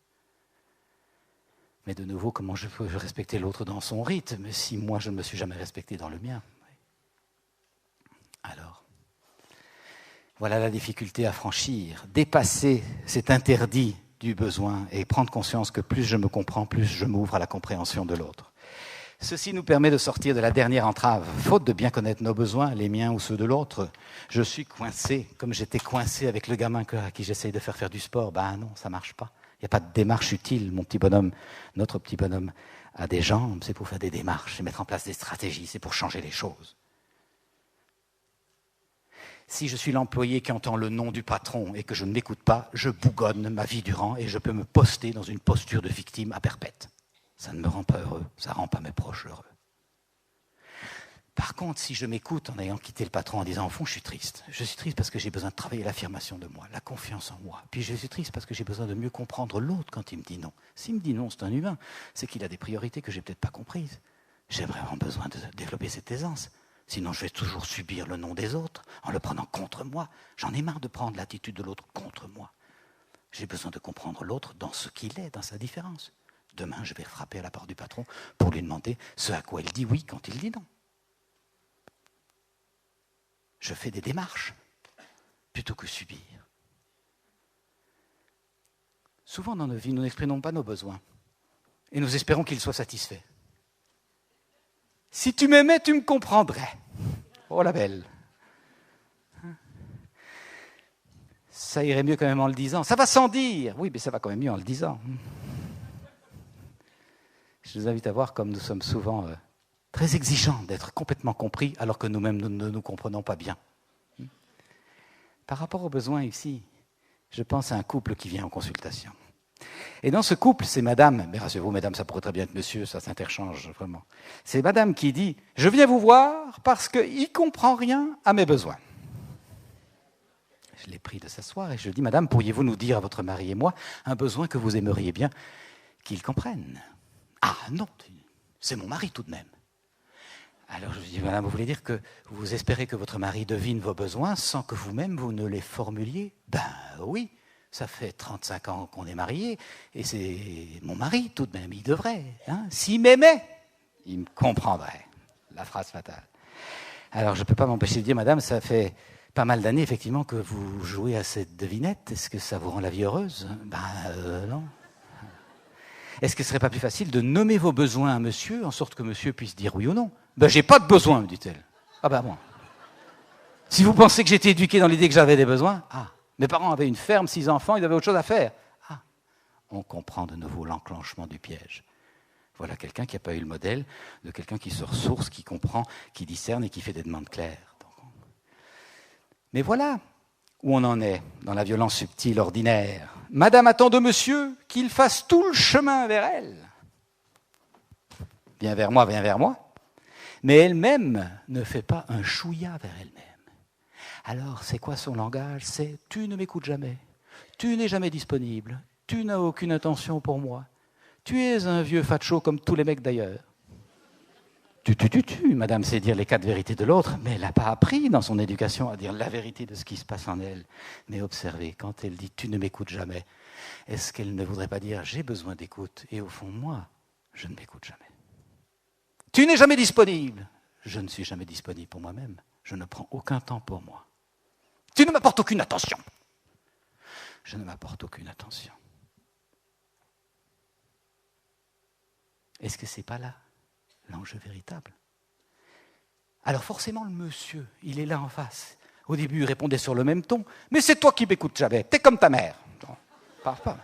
Mais de nouveau, comment je peux respecter l'autre dans son rythme si moi je ne me suis jamais respecté dans le mien? Alors, voilà la difficulté à franchir, dépasser cet interdit du besoin et prendre conscience que plus je me comprends, plus je m'ouvre à la compréhension de l'autre. Ceci nous permet de sortir de la dernière entrave. Faute de bien connaître nos besoins, les miens ou ceux de l'autre, je suis coincé, comme j'étais coincé avec le gamin à qui j'essaye de faire du sport. Ben non, ça ne marche pas. Il n'y a pas de démarche utile, mon petit bonhomme, notre petit bonhomme a des jambes, c'est pour faire des démarches, c'est mettre en place des stratégies, c'est pour changer les choses. Si je suis l'employé qui entend le nom du patron et que je ne m'écoute pas, je bougonne ma vie durant et je peux me poster dans une posture de victime à perpète. Ça ne me rend pas heureux, ça ne rend pas mes proches heureux. Par contre, si je m'écoute en ayant quitté le patron en disant « au fond, je suis triste ». Je suis triste parce que j'ai besoin de travailler l'affirmation de moi, la confiance en moi. Puis je suis triste parce que j'ai besoin de mieux comprendre l'autre quand il me dit non. S'il me dit non, c'est un humain, c'est qu'il a des priorités que je n'ai peut-être pas comprises. J'ai vraiment besoin de développer cette aisance. Sinon, je vais toujours subir le non des autres en le prenant contre moi. J'en ai marre de prendre l'attitude de l'autre contre moi. J'ai besoin de comprendre l'autre dans ce qu'il est, dans sa différence. Demain, je vais frapper à la porte du patron pour lui demander ce à quoi il dit oui quand il dit non. Je fais des démarches plutôt que subir. Souvent dans nos vies, nous n'exprimons pas nos besoins et nous espérons qu'ils soient satisfaits. Si tu m'aimais, tu me comprendrais. Oh la belle. Ça irait mieux quand même en le disant. Ça va sans dire. Oui, mais ça va quand même mieux en le disant. Je vous invite à voir comme nous sommes souvent très exigeants d'être complètement compris alors que nous-mêmes nous ne nous comprenons pas bien. Par rapport aux besoins ici, je pense à un couple qui vient en consultation. Et dans ce couple, c'est madame, mais rassurez-vous, madame, ça pourrait très bien être monsieur, ça s'interchange vraiment. C'est madame qui dit « Je viens vous voir parce qu'il ne comprend rien à mes besoins ». Je l'ai pris de s'asseoir et je lui dis « Madame, pourriez-vous nous dire à votre mari et moi un besoin que vous aimeriez bien qu'il comprenne ?» « Ah non, c'est mon mari tout de même. » Alors je lui dis « Madame, vous voulez dire que vous espérez que votre mari devine vos besoins sans que vous-même vous ne les formuliez ?» « Ben oui, ça fait 35 ans qu'on est mariés et c'est mon mari tout de même, il devrait. Hein. S'il m'aimait, il me comprendrait. » La phrase fatale. Alors je ne peux pas m'empêcher de dire « Madame, ça fait pas mal d'années effectivement que vous jouez à cette devinette. Est-ce que ça vous rend la vie heureuse ?» « Ben non. » Est-ce que ce ne serait pas plus facile de nommer vos besoins à monsieur, en sorte que monsieur puisse dire oui ou non ? Ben, j'ai pas de besoin, me dit-elle. Ah ben bon. Si vous pensez que j'étais éduqué dans l'idée que j'avais des besoins, mes parents avaient une ferme, 6 enfants, ils avaient autre chose à faire. On comprend de nouveau l'enclenchement du piège. Voilà quelqu'un qui n'a pas eu le modèle de quelqu'un qui se ressource, qui comprend, qui discerne et qui fait des demandes claires. Mais voilà où on en est dans la violence subtile ordinaire. Madame attend de monsieur qu'il fasse tout le chemin vers elle. Viens vers moi, viens vers moi. Mais elle-même ne fait pas un chouïa vers elle-même. Alors, c'est quoi son langage ? C'est « tu ne m'écoutes jamais, tu n'es jamais disponible, tu n'as aucune intention pour moi, tu es un vieux facho comme tous les mecs d'ailleurs. » Madame sait dire les 4 vérités de l'autre, mais elle n'a pas appris dans son éducation à dire la vérité de ce qui se passe en elle. Mais observez, quand elle dit « tu ne m'écoutes jamais », est-ce qu'elle ne voudrait pas dire « j'ai besoin d'écoute » et au fond, moi, je ne m'écoute jamais. Tu n'es jamais disponible. Je ne suis jamais disponible pour moi-même. Je ne prends aucun temps pour moi. Tu ne m'apportes aucune attention. Je ne m'apporte aucune attention. Est-ce que ce n'est pas là l'enjeu véritable? Alors forcément, le monsieur, il est là en face. Au début, il répondait sur le même ton. Mais c'est toi qui m'écoutes jamais. T'es comme ta mère. Parle pas.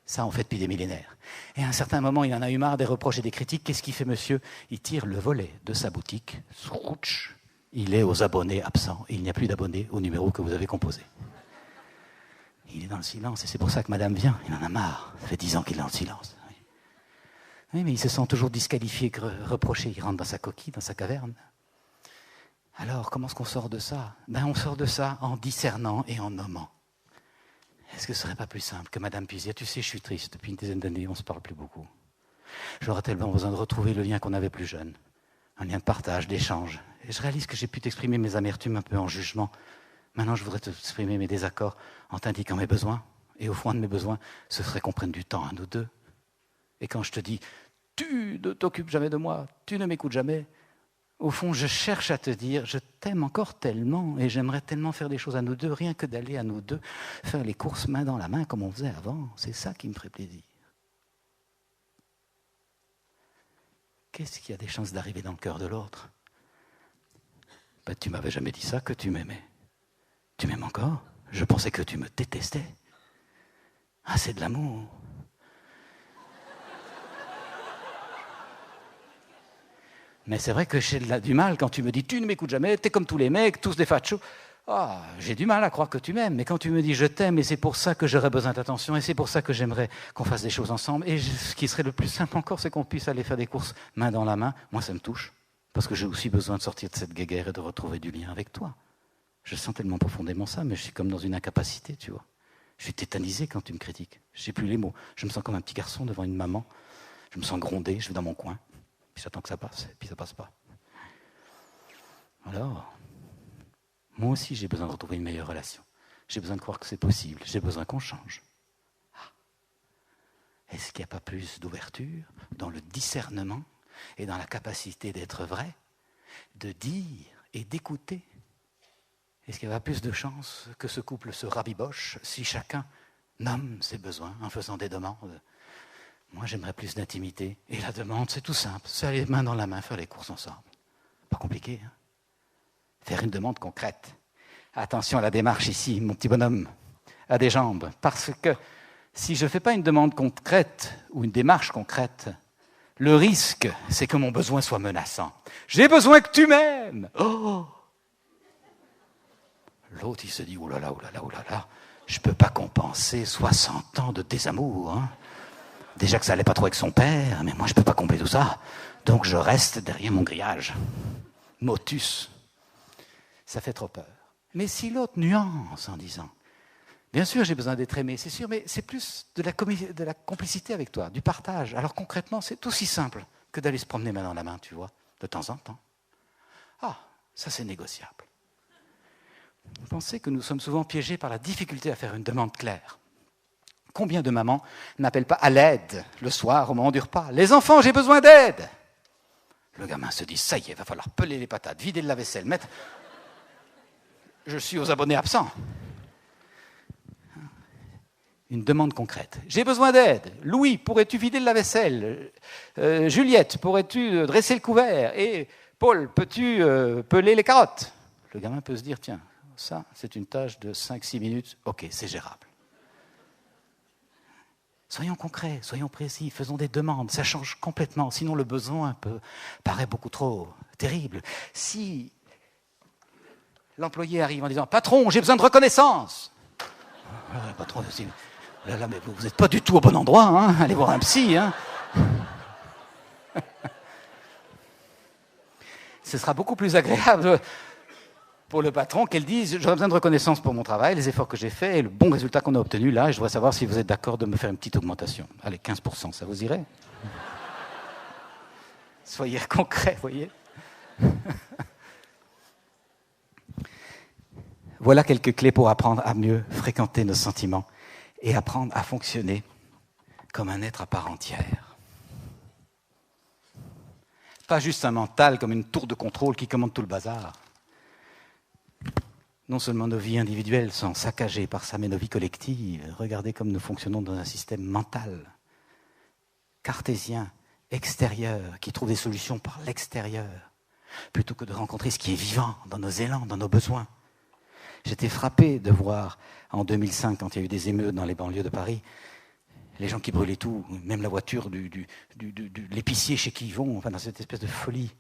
Ça, on fait depuis des millénaires. Et à un certain moment, il en a eu marre des reproches et des critiques. Qu'est-ce qu'il fait, monsieur ? Il tire le volet de sa boutique. Il est aux abonnés absents. Il n'y a plus d'abonnés au numéro que vous avez composé. Il est dans le silence. Et c'est pour ça que madame vient. Il en a marre. Ça fait 10 ans qu'il est dans le silence. Oui, mais il se sent toujours disqualifié, reproché. Il rentre dans sa coquille, dans sa caverne. Alors, comment est-ce qu'on sort de ça ? On sort de ça en discernant et en nommant. Est-ce que ce ne serait pas plus simple que madame puisse dire « Tu sais, je suis triste, depuis une dizaine d'années, on ne se parle plus beaucoup. J'aurais tellement besoin de retrouver le lien qu'on avait plus jeune. Un lien de partage, d'échange. Et je réalise que j'ai pu t'exprimer mes amertumes un peu en jugement. Maintenant, je voudrais t'exprimer mes désaccords en t'indiquant mes besoins. Et au fond de mes besoins, ce serait qu'on prenne du temps à nous deux. Et quand je te dis « Tu ne t'occupes jamais de moi, tu ne m'écoutes jamais », au fond, je cherche à te dire, je t'aime encore tellement et j'aimerais tellement faire des choses à nous deux, rien que d'aller à nous deux, faire les courses main dans la main comme on faisait avant. C'est ça qui me ferait plaisir. Qu'est-ce qui a des chances d'arriver dans le cœur de l'autre ? Tu m'avais jamais dit ça, que tu m'aimais. Tu m'aimes encore ? Je pensais que tu me détestais. Ah, c'est de l'amour. Mais c'est vrai que j'ai du mal quand tu me dis « tu ne m'écoutes jamais, t'es comme tous les mecs, tous des fachos ». Ah, j'ai du mal à croire que tu m'aimes, mais quand tu me dis « je t'aime et c'est pour ça que j'aurais besoin d'attention et c'est pour ça que j'aimerais qu'on fasse des choses ensemble », et ce qui serait le plus simple encore, c'est qu'on puisse aller faire des courses main dans la main, moi ça me touche, parce que j'ai aussi besoin de sortir de cette guéguerre et de retrouver du lien avec toi. Je sens tellement profondément ça, mais je suis comme dans une incapacité, tu vois. Je suis tétanisé quand tu me critiques, je n'ai plus les mots, je me sens comme un petit garçon devant une maman, je me sens grondé, je vais dans mon coin. Puis j'attends que ça passe, et puis ça passe pas. Alors, moi aussi j'ai besoin de retrouver une meilleure relation. J'ai besoin de croire que c'est possible, j'ai besoin qu'on change. Ah. Est-ce qu'il n'y a pas plus d'ouverture dans le discernement et dans la capacité d'être vrai, de dire et d'écouter? Est-ce qu'il n'y a pas plus de chances que ce couple se rabiboche si chacun nomme ses besoins en faisant des demandes? Moi, j'aimerais plus d'intimité. Et la demande, c'est tout simple. C'est aller main dans la main faire les courses ensemble. Pas compliqué, hein? Faire une demande concrète. Attention à la démarche ici, mon petit bonhomme, à des jambes. Parce que si je ne fais pas une demande concrète ou une démarche concrète, le risque, c'est que mon besoin soit menaçant. J'ai besoin que tu m'aimes. Oh! L'autre, il se dit, oh là là, oh là là, oh là là, je ne peux pas compenser 60 ans de désamour, hein? Déjà que ça n'allait pas trop avec son père, mais moi je ne peux pas combler tout ça. Donc je reste derrière mon grillage. Motus. Ça fait trop peur. Mais si l'autre nuance en disant, bien sûr j'ai besoin d'être aimé, c'est sûr, mais c'est plus de la complicité avec toi, du partage. Alors concrètement, c'est aussi simple que d'aller se promener main dans la main, tu vois, de temps en temps. Ah, ça c'est négociable. Vous pensez que nous sommes souvent piégés par la difficulté à faire une demande claire? Combien de mamans n'appellent pas à l'aide le soir au moment du repas? Les enfants, j'ai besoin d'aide. Le gamin se dit, ça y est, il va falloir peler les patates, vider le lave-vaisselle, mettre... Je suis aux abonnés absents. Une demande concrète. J'ai besoin d'aide. Louis, pourrais-tu vider le lave-vaisselle? Juliette, pourrais-tu dresser le couvert? Et Paul, peux-tu peler les carottes? Le gamin peut se dire, tiens, ça, c'est une tâche de 5-6 minutes. Ok, c'est gérable. Soyons concrets, soyons précis, faisons des demandes, ça change complètement. Sinon, le besoin paraît beaucoup trop terrible. Si l'employé arrive en disant « Patron, j'ai besoin de reconnaissance !» Patron, là, mais vous n'êtes pas du tout au bon endroit, hein, allez voir un psy. Hein. Ce sera beaucoup plus agréable pour le patron qu'elle dise « J'aurais besoin de reconnaissance pour mon travail, les efforts que j'ai faits et le bon résultat qu'on a obtenu là, et je voudrais savoir si vous êtes d'accord de me faire une petite augmentation. » Allez, 15%, ça vous irait? Soyez concrets, voyez. Voilà quelques clés pour apprendre à mieux fréquenter nos sentiments et apprendre à fonctionner comme un être à part entière. Pas juste un mental comme une tour de contrôle qui commande tout le bazar. Non seulement nos vies individuelles sont saccagées par ça, mais nos vies collectives, regardez comme nous fonctionnons dans un système mental, cartésien, extérieur, qui trouve des solutions par l'extérieur, plutôt que de rencontrer ce qui est vivant dans nos élans, dans nos besoins. J'étais frappé de voir en 2005, quand il y a eu des émeutes dans les banlieues de Paris, les gens qui brûlaient tout, même la voiture de l'épicier chez qui ils vont, enfin dans cette espèce de folie.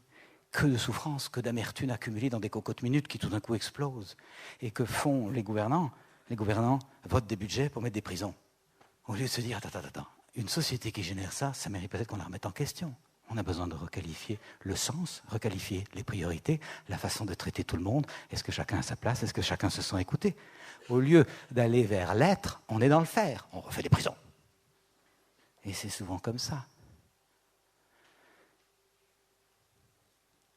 Que de souffrance, que d'amertume accumulée dans des cocottes minutes qui tout d'un coup explosent. Et que font les gouvernants? Les gouvernants votent des budgets pour mettre des prisons. Au lieu de se dire, attends, une société qui génère ça, ça mérite peut-être qu'on la remette en question. On a besoin de requalifier le sens, requalifier les priorités, la façon de traiter tout le monde. Est-ce que chacun a sa place? Est-ce que chacun se sent écouté? Au lieu d'aller vers l'être, on est dans le faire. On refait des prisons. Et c'est souvent comme ça.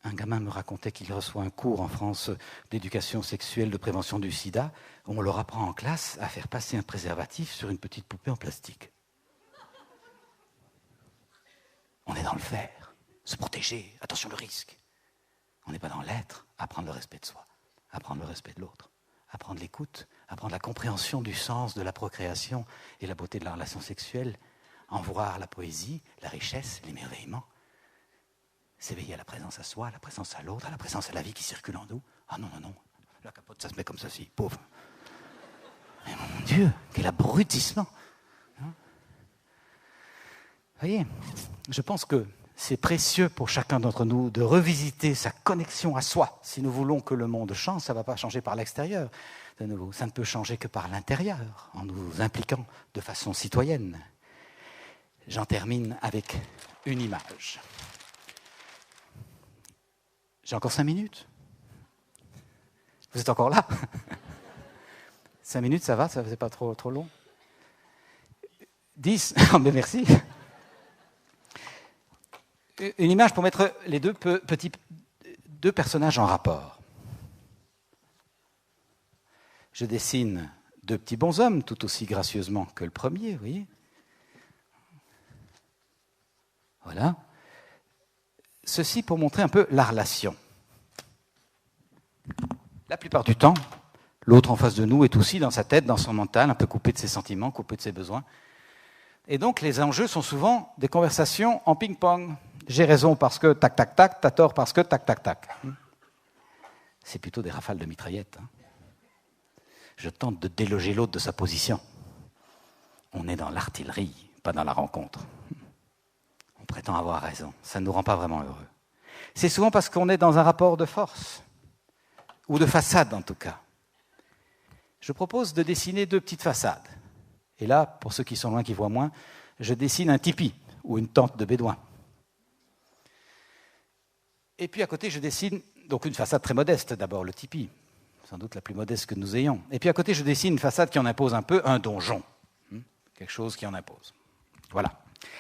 Un gamin me racontait qu'il reçoit un cours en France d'éducation sexuelle, de prévention du sida. On leur apprend en classe à faire passer un préservatif sur une petite poupée en plastique. On est dans le faire, se protéger, attention le risque. On n'est pas dans l'être, apprendre le respect de soi, apprendre le respect de l'autre, apprendre l'écoute, apprendre la compréhension du sens de la procréation et la beauté de la relation sexuelle, en voir la poésie, la richesse, l'émerveillement. S'éveiller à la présence à soi, à la présence à l'autre, à la présence à la vie qui circule en nous. Ah non, la capote ça se met comme ceci, pauvre. Mais mon Dieu, quel abrutissement! voyez, je pense que c'est précieux pour chacun d'entre nous de revisiter sa connexion à soi. Si nous voulons que le monde change, ça ne va pas changer par l'extérieur de nouveau. Ça ne peut changer que par l'intérieur, en nous impliquant de façon citoyenne. J'en termine avec une image. J'ai encore 5 minutes? Vous êtes encore là? 5 minutes, ça va? Ça ne faisait pas trop long? 10? Oh, mais merci. Une image pour mettre les deux personnages en rapport. Je dessine 2 petits bonshommes, tout aussi gracieusement que le premier, vous voyez. Voilà. Ceci pour montrer un peu la relation. La plupart du temps, l'autre en face de nous est aussi dans sa tête, dans son mental, un peu coupé de ses sentiments, coupé de ses besoins. Et donc, les enjeux sont souvent des conversations en ping-pong. J'ai raison parce que tac, tac, tac, t'as tort parce que tac, tac, tac. C'est plutôt des rafales de mitraillettes. Je tente de déloger l'autre de sa position. On est dans l'artillerie, pas dans la rencontre. On prétend avoir raison. Ça ne nous rend pas vraiment heureux. C'est souvent parce qu'on est dans un rapport de force, ou de façade en tout cas. Je propose de dessiner 2 petites façades. Et là, pour ceux qui sont loin, qui voient moins, je dessine un tipi ou une tente de bédouin. Et puis à côté, je dessine donc une façade très modeste, d'abord le tipi, sans doute la plus modeste que nous ayons. Et puis à côté, je dessine une façade qui en impose un peu, un donjon, quelque chose qui en impose. Voilà.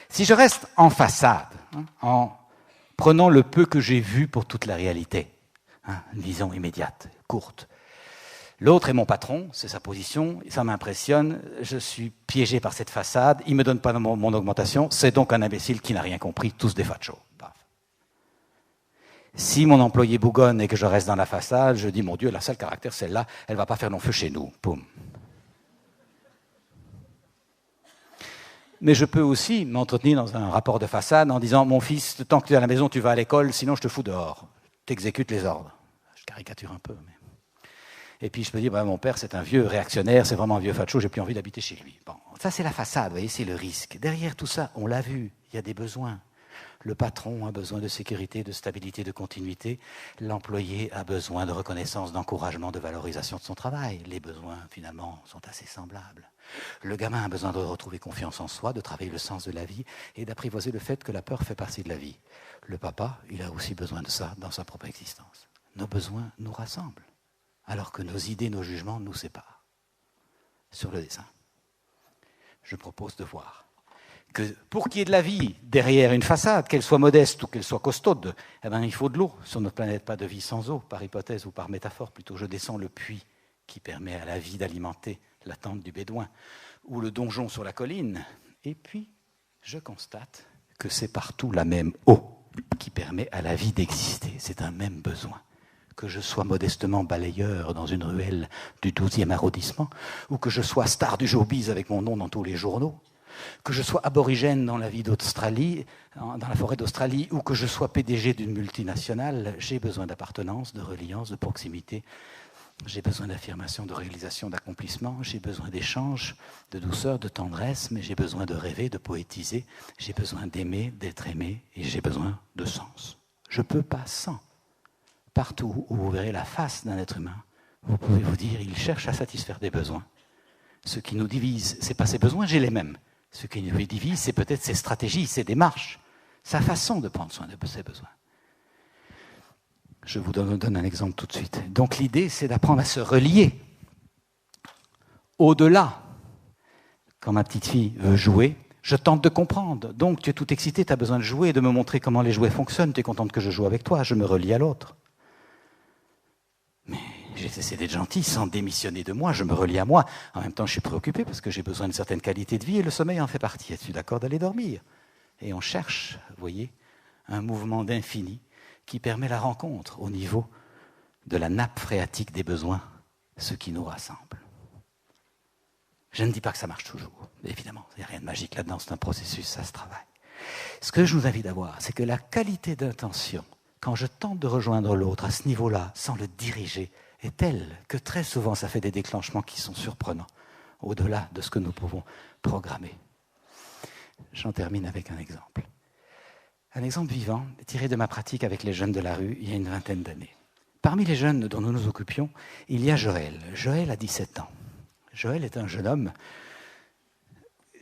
Si je reste en façade, en prenant le peu que j'ai vu pour toute la réalité, une vision immédiate, courte, l'autre est mon patron, c'est sa position, ça m'impressionne, je suis piégé par cette façade, il ne me donne pas mon augmentation, c'est donc un imbécile qui n'a rien compris, tous des fachos. Si mon employé bougonne et que je reste dans la façade, je dis, mon Dieu, la seule caractère, celle-là, elle ne va pas faire long feu chez nous. Poum. Mais je peux aussi m'entretenir dans un rapport de façade en disant, mon fils, tant que tu es à la maison, tu vas à l'école, sinon je te fous dehors. Tu exécutes les ordres. Je caricature un peu. Mais... Et puis je peux dire, mon père, c'est un vieux réactionnaire, c'est vraiment un vieux facho, j'ai plus envie d'habiter chez lui. Bon, ça c'est la façade, vous voyez, c'est le risque. Derrière tout ça, on l'a vu, il y a des besoins. Le patron a besoin de sécurité, de stabilité, de continuité. L'employé a besoin de reconnaissance, d'encouragement, de valorisation de son travail. Les besoins, finalement, sont assez semblables. Le gamin a besoin de retrouver confiance en soi, de travailler le sens de la vie et d'apprivoiser le fait que la peur fait partie de la vie. Le papa, il a aussi besoin de ça dans sa propre existence. Nos besoins nous rassemblent, alors que nos idées, nos jugements nous séparent. Sur le dessin, je propose de voir que pour qu'il y ait de la vie derrière une façade, qu'elle soit modeste ou qu'elle soit costaude, il faut de l'eau sur notre planète, pas de vie sans eau, par hypothèse ou par métaphore. Plutôt, je descends le puits qui permet à la vie d'alimenter la tente du bédouin ou le donjon sur la colline. Et puis, je constate que c'est partout la même eau qui permet à la vie d'exister. C'est un même besoin. Que je sois modestement balayeur dans une ruelle du 12e arrondissement, ou que je sois star du showbiz avec mon nom dans tous les journaux, que je sois aborigène dans la vie d'Australie, dans la forêt d'Australie, ou que je sois PDG d'une multinationale, j'ai besoin d'appartenance, de reliance, de proximité. J'ai besoin d'affirmation, de réalisation, d'accomplissement. J'ai besoin d'échange, de douceur, de tendresse, mais j'ai besoin de rêver, de poétiser. J'ai besoin d'aimer, d'être aimé, et j'ai besoin de sens. Je ne peux pas sans. Partout où vous verrez la face d'un être humain, vous pouvez vous dire, il cherche à satisfaire des besoins. Ce qui nous divise, ce n'est pas ses besoins, j'ai les mêmes. Ce qui nous divise, c'est peut-être ses stratégies, ses démarches, sa façon de prendre soin de ses besoins. Je vous donne un exemple tout de suite. Donc l'idée, c'est d'apprendre à se relier au-delà. Quand ma petite fille veut jouer, je tente de comprendre. Donc tu es tout excité, tu as besoin de jouer, de me montrer comment les jouets fonctionnent, tu es contente que je joue avec toi, je me relie à l'autre. Mais j'ai cessé d'être gentil sans démissionner de moi, je me relie à moi. En même temps, je suis préoccupé parce que j'ai besoin d'une certaine qualité de vie et le sommeil en fait partie. Es-tu d'accord d'aller dormir? Et on cherche, vous voyez, un mouvement d'infini qui permet la rencontre au niveau de la nappe phréatique des besoins, ce qui nous rassemble. Je ne dis pas que ça marche toujours, évidemment, il n'y a rien de magique là-dedans, c'est un processus, ça se travaille. Ce que je vous invite à voir, c'est que la qualité d'intention, quand je tente de rejoindre l'autre à ce niveau-là, sans le diriger, est telle que très souvent ça fait des déclenchements qui sont surprenants, au-delà de ce que nous pouvons programmer. J'en termine avec un exemple. Un exemple vivant, tiré de ma pratique avec les jeunes de la rue il y a une vingtaine d'années. Parmi les jeunes dont nous nous occupions, il y a Joël. Joël a 17 ans. Joël est un jeune homme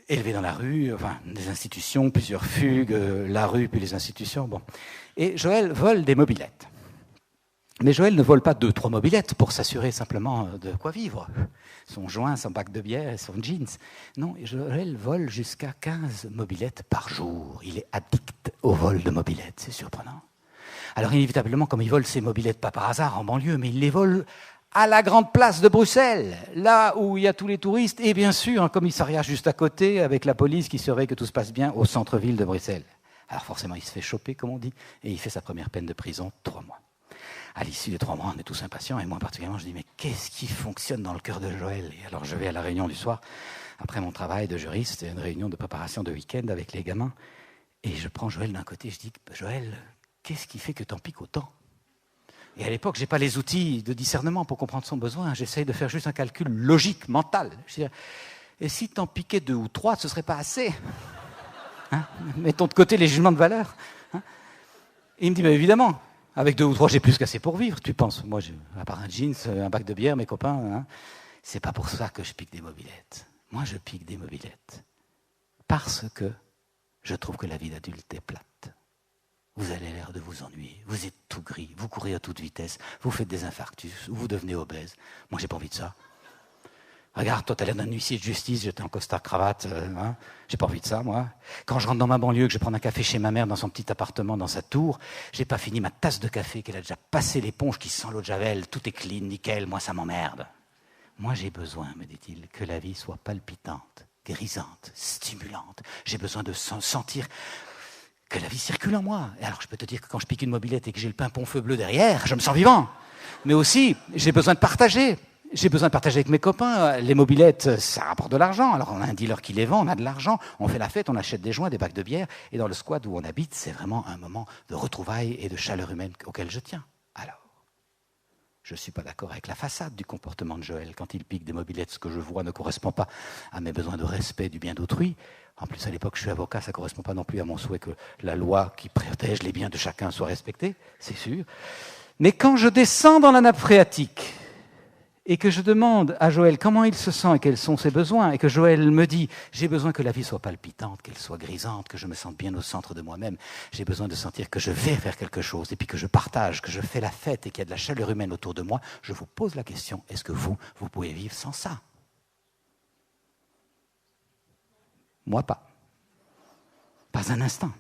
élevé dans la rue, enfin, des institutions, plusieurs fugues, la rue, puis les institutions. Bon. Et Joël vole des mobylettes. Mais Joël ne vole pas 2-3 mobylettes pour s'assurer simplement de quoi vivre. Son joint, son bac de bière et son jeans. Non, Joël vole jusqu'à 15 mobylettes par jour. Il est addict au vol de mobylettes, c'est surprenant. Alors inévitablement, comme il vole ses mobylettes, pas par hasard en banlieue, mais il les vole à la grande place de Bruxelles, là où il y a tous les touristes, et bien sûr un commissariat juste à côté, avec la police qui surveille que tout se passe bien au centre-ville de Bruxelles. Alors forcément, il se fait choper, comme on dit, et il fait sa première peine de prison, 3 mois. À l'issue des 3 mois, on est tous impatients, et moi particulièrement, je dis, mais qu'est-ce qui fonctionne dans le cœur de Joël? Et alors je vais à la réunion du soir, après mon travail de juriste, c'est une réunion de préparation de week-end avec les gamins, et je prends Joël d'un côté, je dis, Joël, qu'est-ce qui fait que t'en piques autant? Et à l'époque, je n'ai pas les outils de discernement pour comprendre son besoin, j'essaye de faire juste un calcul logique, mental. Je dis, et si t'en piquais 2 ou 3, ce ne serait pas assez, hein? Mettons de côté les jugements de valeur. Hein? Et il me dit, évidemment, avec 2 ou 3, j'ai plus qu'assez pour vivre, tu penses. Moi, à part un jeans, un bac de bière, mes copains, hein, c'est pas pour ça que je pique des mobylettes. Moi, je pique des mobylettes parce que je trouve que la vie d'adulte est plate. Vous avez l'air de vous ennuyer, vous êtes tout gris, vous courez à toute vitesse, vous faites des infarctus, vous devenez obèse. Moi, j'ai pas envie de ça. Regarde, toi, t'as l'air d'un huissier de justice, j'étais en costard-cravate, hein. J'ai pas envie de ça, moi. Quand je rentre dans ma banlieue, que je prends un café chez ma mère dans son petit appartement, dans sa tour, j'ai pas fini ma tasse de café, qu'elle a déjà passé l'éponge qui sent l'eau de Javel, tout est clean, nickel, moi, ça m'emmerde. Moi, j'ai besoin, me dit-il, que la vie soit palpitante, grisante, stimulante. J'ai besoin de sentir que la vie circule en moi. Et alors, je peux te dire que quand je pique une mobilette et que j'ai le pimpon feu bleu derrière, je me sens vivant. Mais aussi, j'ai besoin de partager. J'ai besoin de partager avec mes copains. Les mobylettes, ça rapporte de l'argent. Alors, on a un dealer qui les vend, on a de l'argent, on fait la fête, on achète des joints, des bacs de bière. Et dans le squat où on habite, c'est vraiment un moment de retrouvailles et de chaleur humaine auquel je tiens. Alors, je ne suis pas d'accord avec la façade du comportement de Joël. Quand il pique des mobylettes, ce que je vois ne correspond pas à mes besoins de respect du bien d'autrui. En plus, à l'époque, je suis avocat, ça ne correspond pas non plus à mon souhait que la loi qui protège les biens de chacun soit respectée, c'est sûr. Mais quand je descends dans la nappe phréatique et que je demande à Joël comment il se sent et quels sont ses besoins, et que Joël me dit « j'ai besoin que la vie soit palpitante, qu'elle soit grisante, que je me sente bien au centre de moi-même, j'ai besoin de sentir que je vais faire quelque chose, et puis que je partage, que je fais la fête et qu'il y a de la chaleur humaine autour de moi », je vous pose la question, est-ce que vous pouvez vivre sans ça? Moi pas. Pas un instant.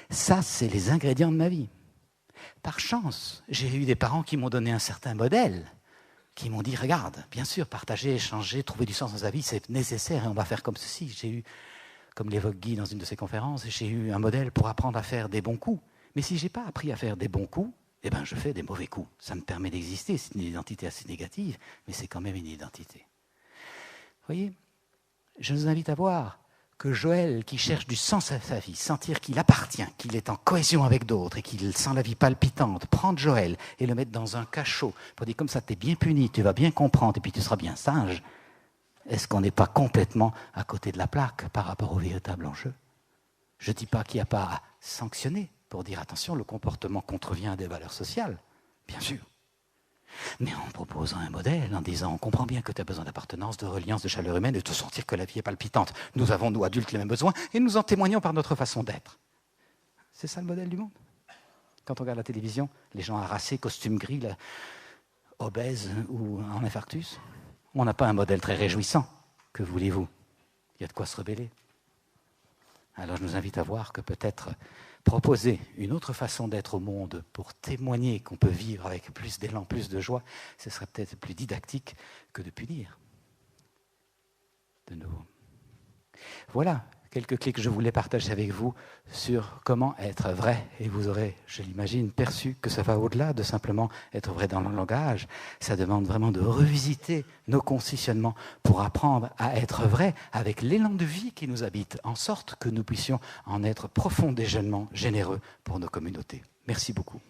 Ça, c'est les ingrédients de ma vie. Par chance, j'ai eu des parents qui m'ont donné un certain modèle, qui m'ont dit, regarde, bien sûr, partager, échanger, trouver du sens dans sa vie, c'est nécessaire et on va faire comme ceci. J'ai eu, comme l'évoque Guy dans une de ses conférences, j'ai eu un modèle pour apprendre à faire des bons coups. Mais si je n'ai pas appris à faire des bons coups, eh ben, je fais des mauvais coups. Ça me permet d'exister, c'est une identité assez négative, mais c'est quand même une identité. Vous voyez, je vous invite à voir que Joël, qui cherche du sens à sa vie, sentir qu'il appartient, qu'il est en cohésion avec d'autres et qu'il sent la vie palpitante, prendre Joël et le mettre dans un cachot pour dire comme ça, tu es bien puni, tu vas bien comprendre et puis tu seras bien sage. Est-ce qu'on n'est pas complètement à côté de la plaque par rapport au véritable enjeu? Je ne dis pas qu'il n'y a pas à sanctionner pour dire attention, le comportement contrevient à des valeurs sociales, bien sûr. Mais en proposant un modèle, en disant on comprend bien que tu as besoin d'appartenance, de reliance, de chaleur humaine et de sentir que la vie est palpitante. Nous avons, nous adultes, les mêmes besoins et nous en témoignons par notre façon d'être. C'est ça le modèle du monde. Quand on regarde la télévision, les gens harassés, costumes gris, là, obèses ou en infarctus, on n'a pas un modèle très réjouissant. Que voulez-vous? Il y a de quoi se rebeller. Alors je nous invite à voir que peut-être proposer une autre façon d'être au monde pour témoigner qu'on peut vivre avec plus d'élan, plus de joie, ce serait peut-être plus didactique que de punir. De nouveau. Voilà quelques clés que je voulais partager avec vous sur comment être vrai. Et vous aurez, je l'imagine, perçu que ça va au-delà de simplement être vrai dans le langage. Ça demande vraiment de revisiter nos conditionnements pour apprendre à être vrai avec l'élan de vie qui nous habite, en sorte que nous puissions en être profondément généreux pour nos communautés. Merci beaucoup.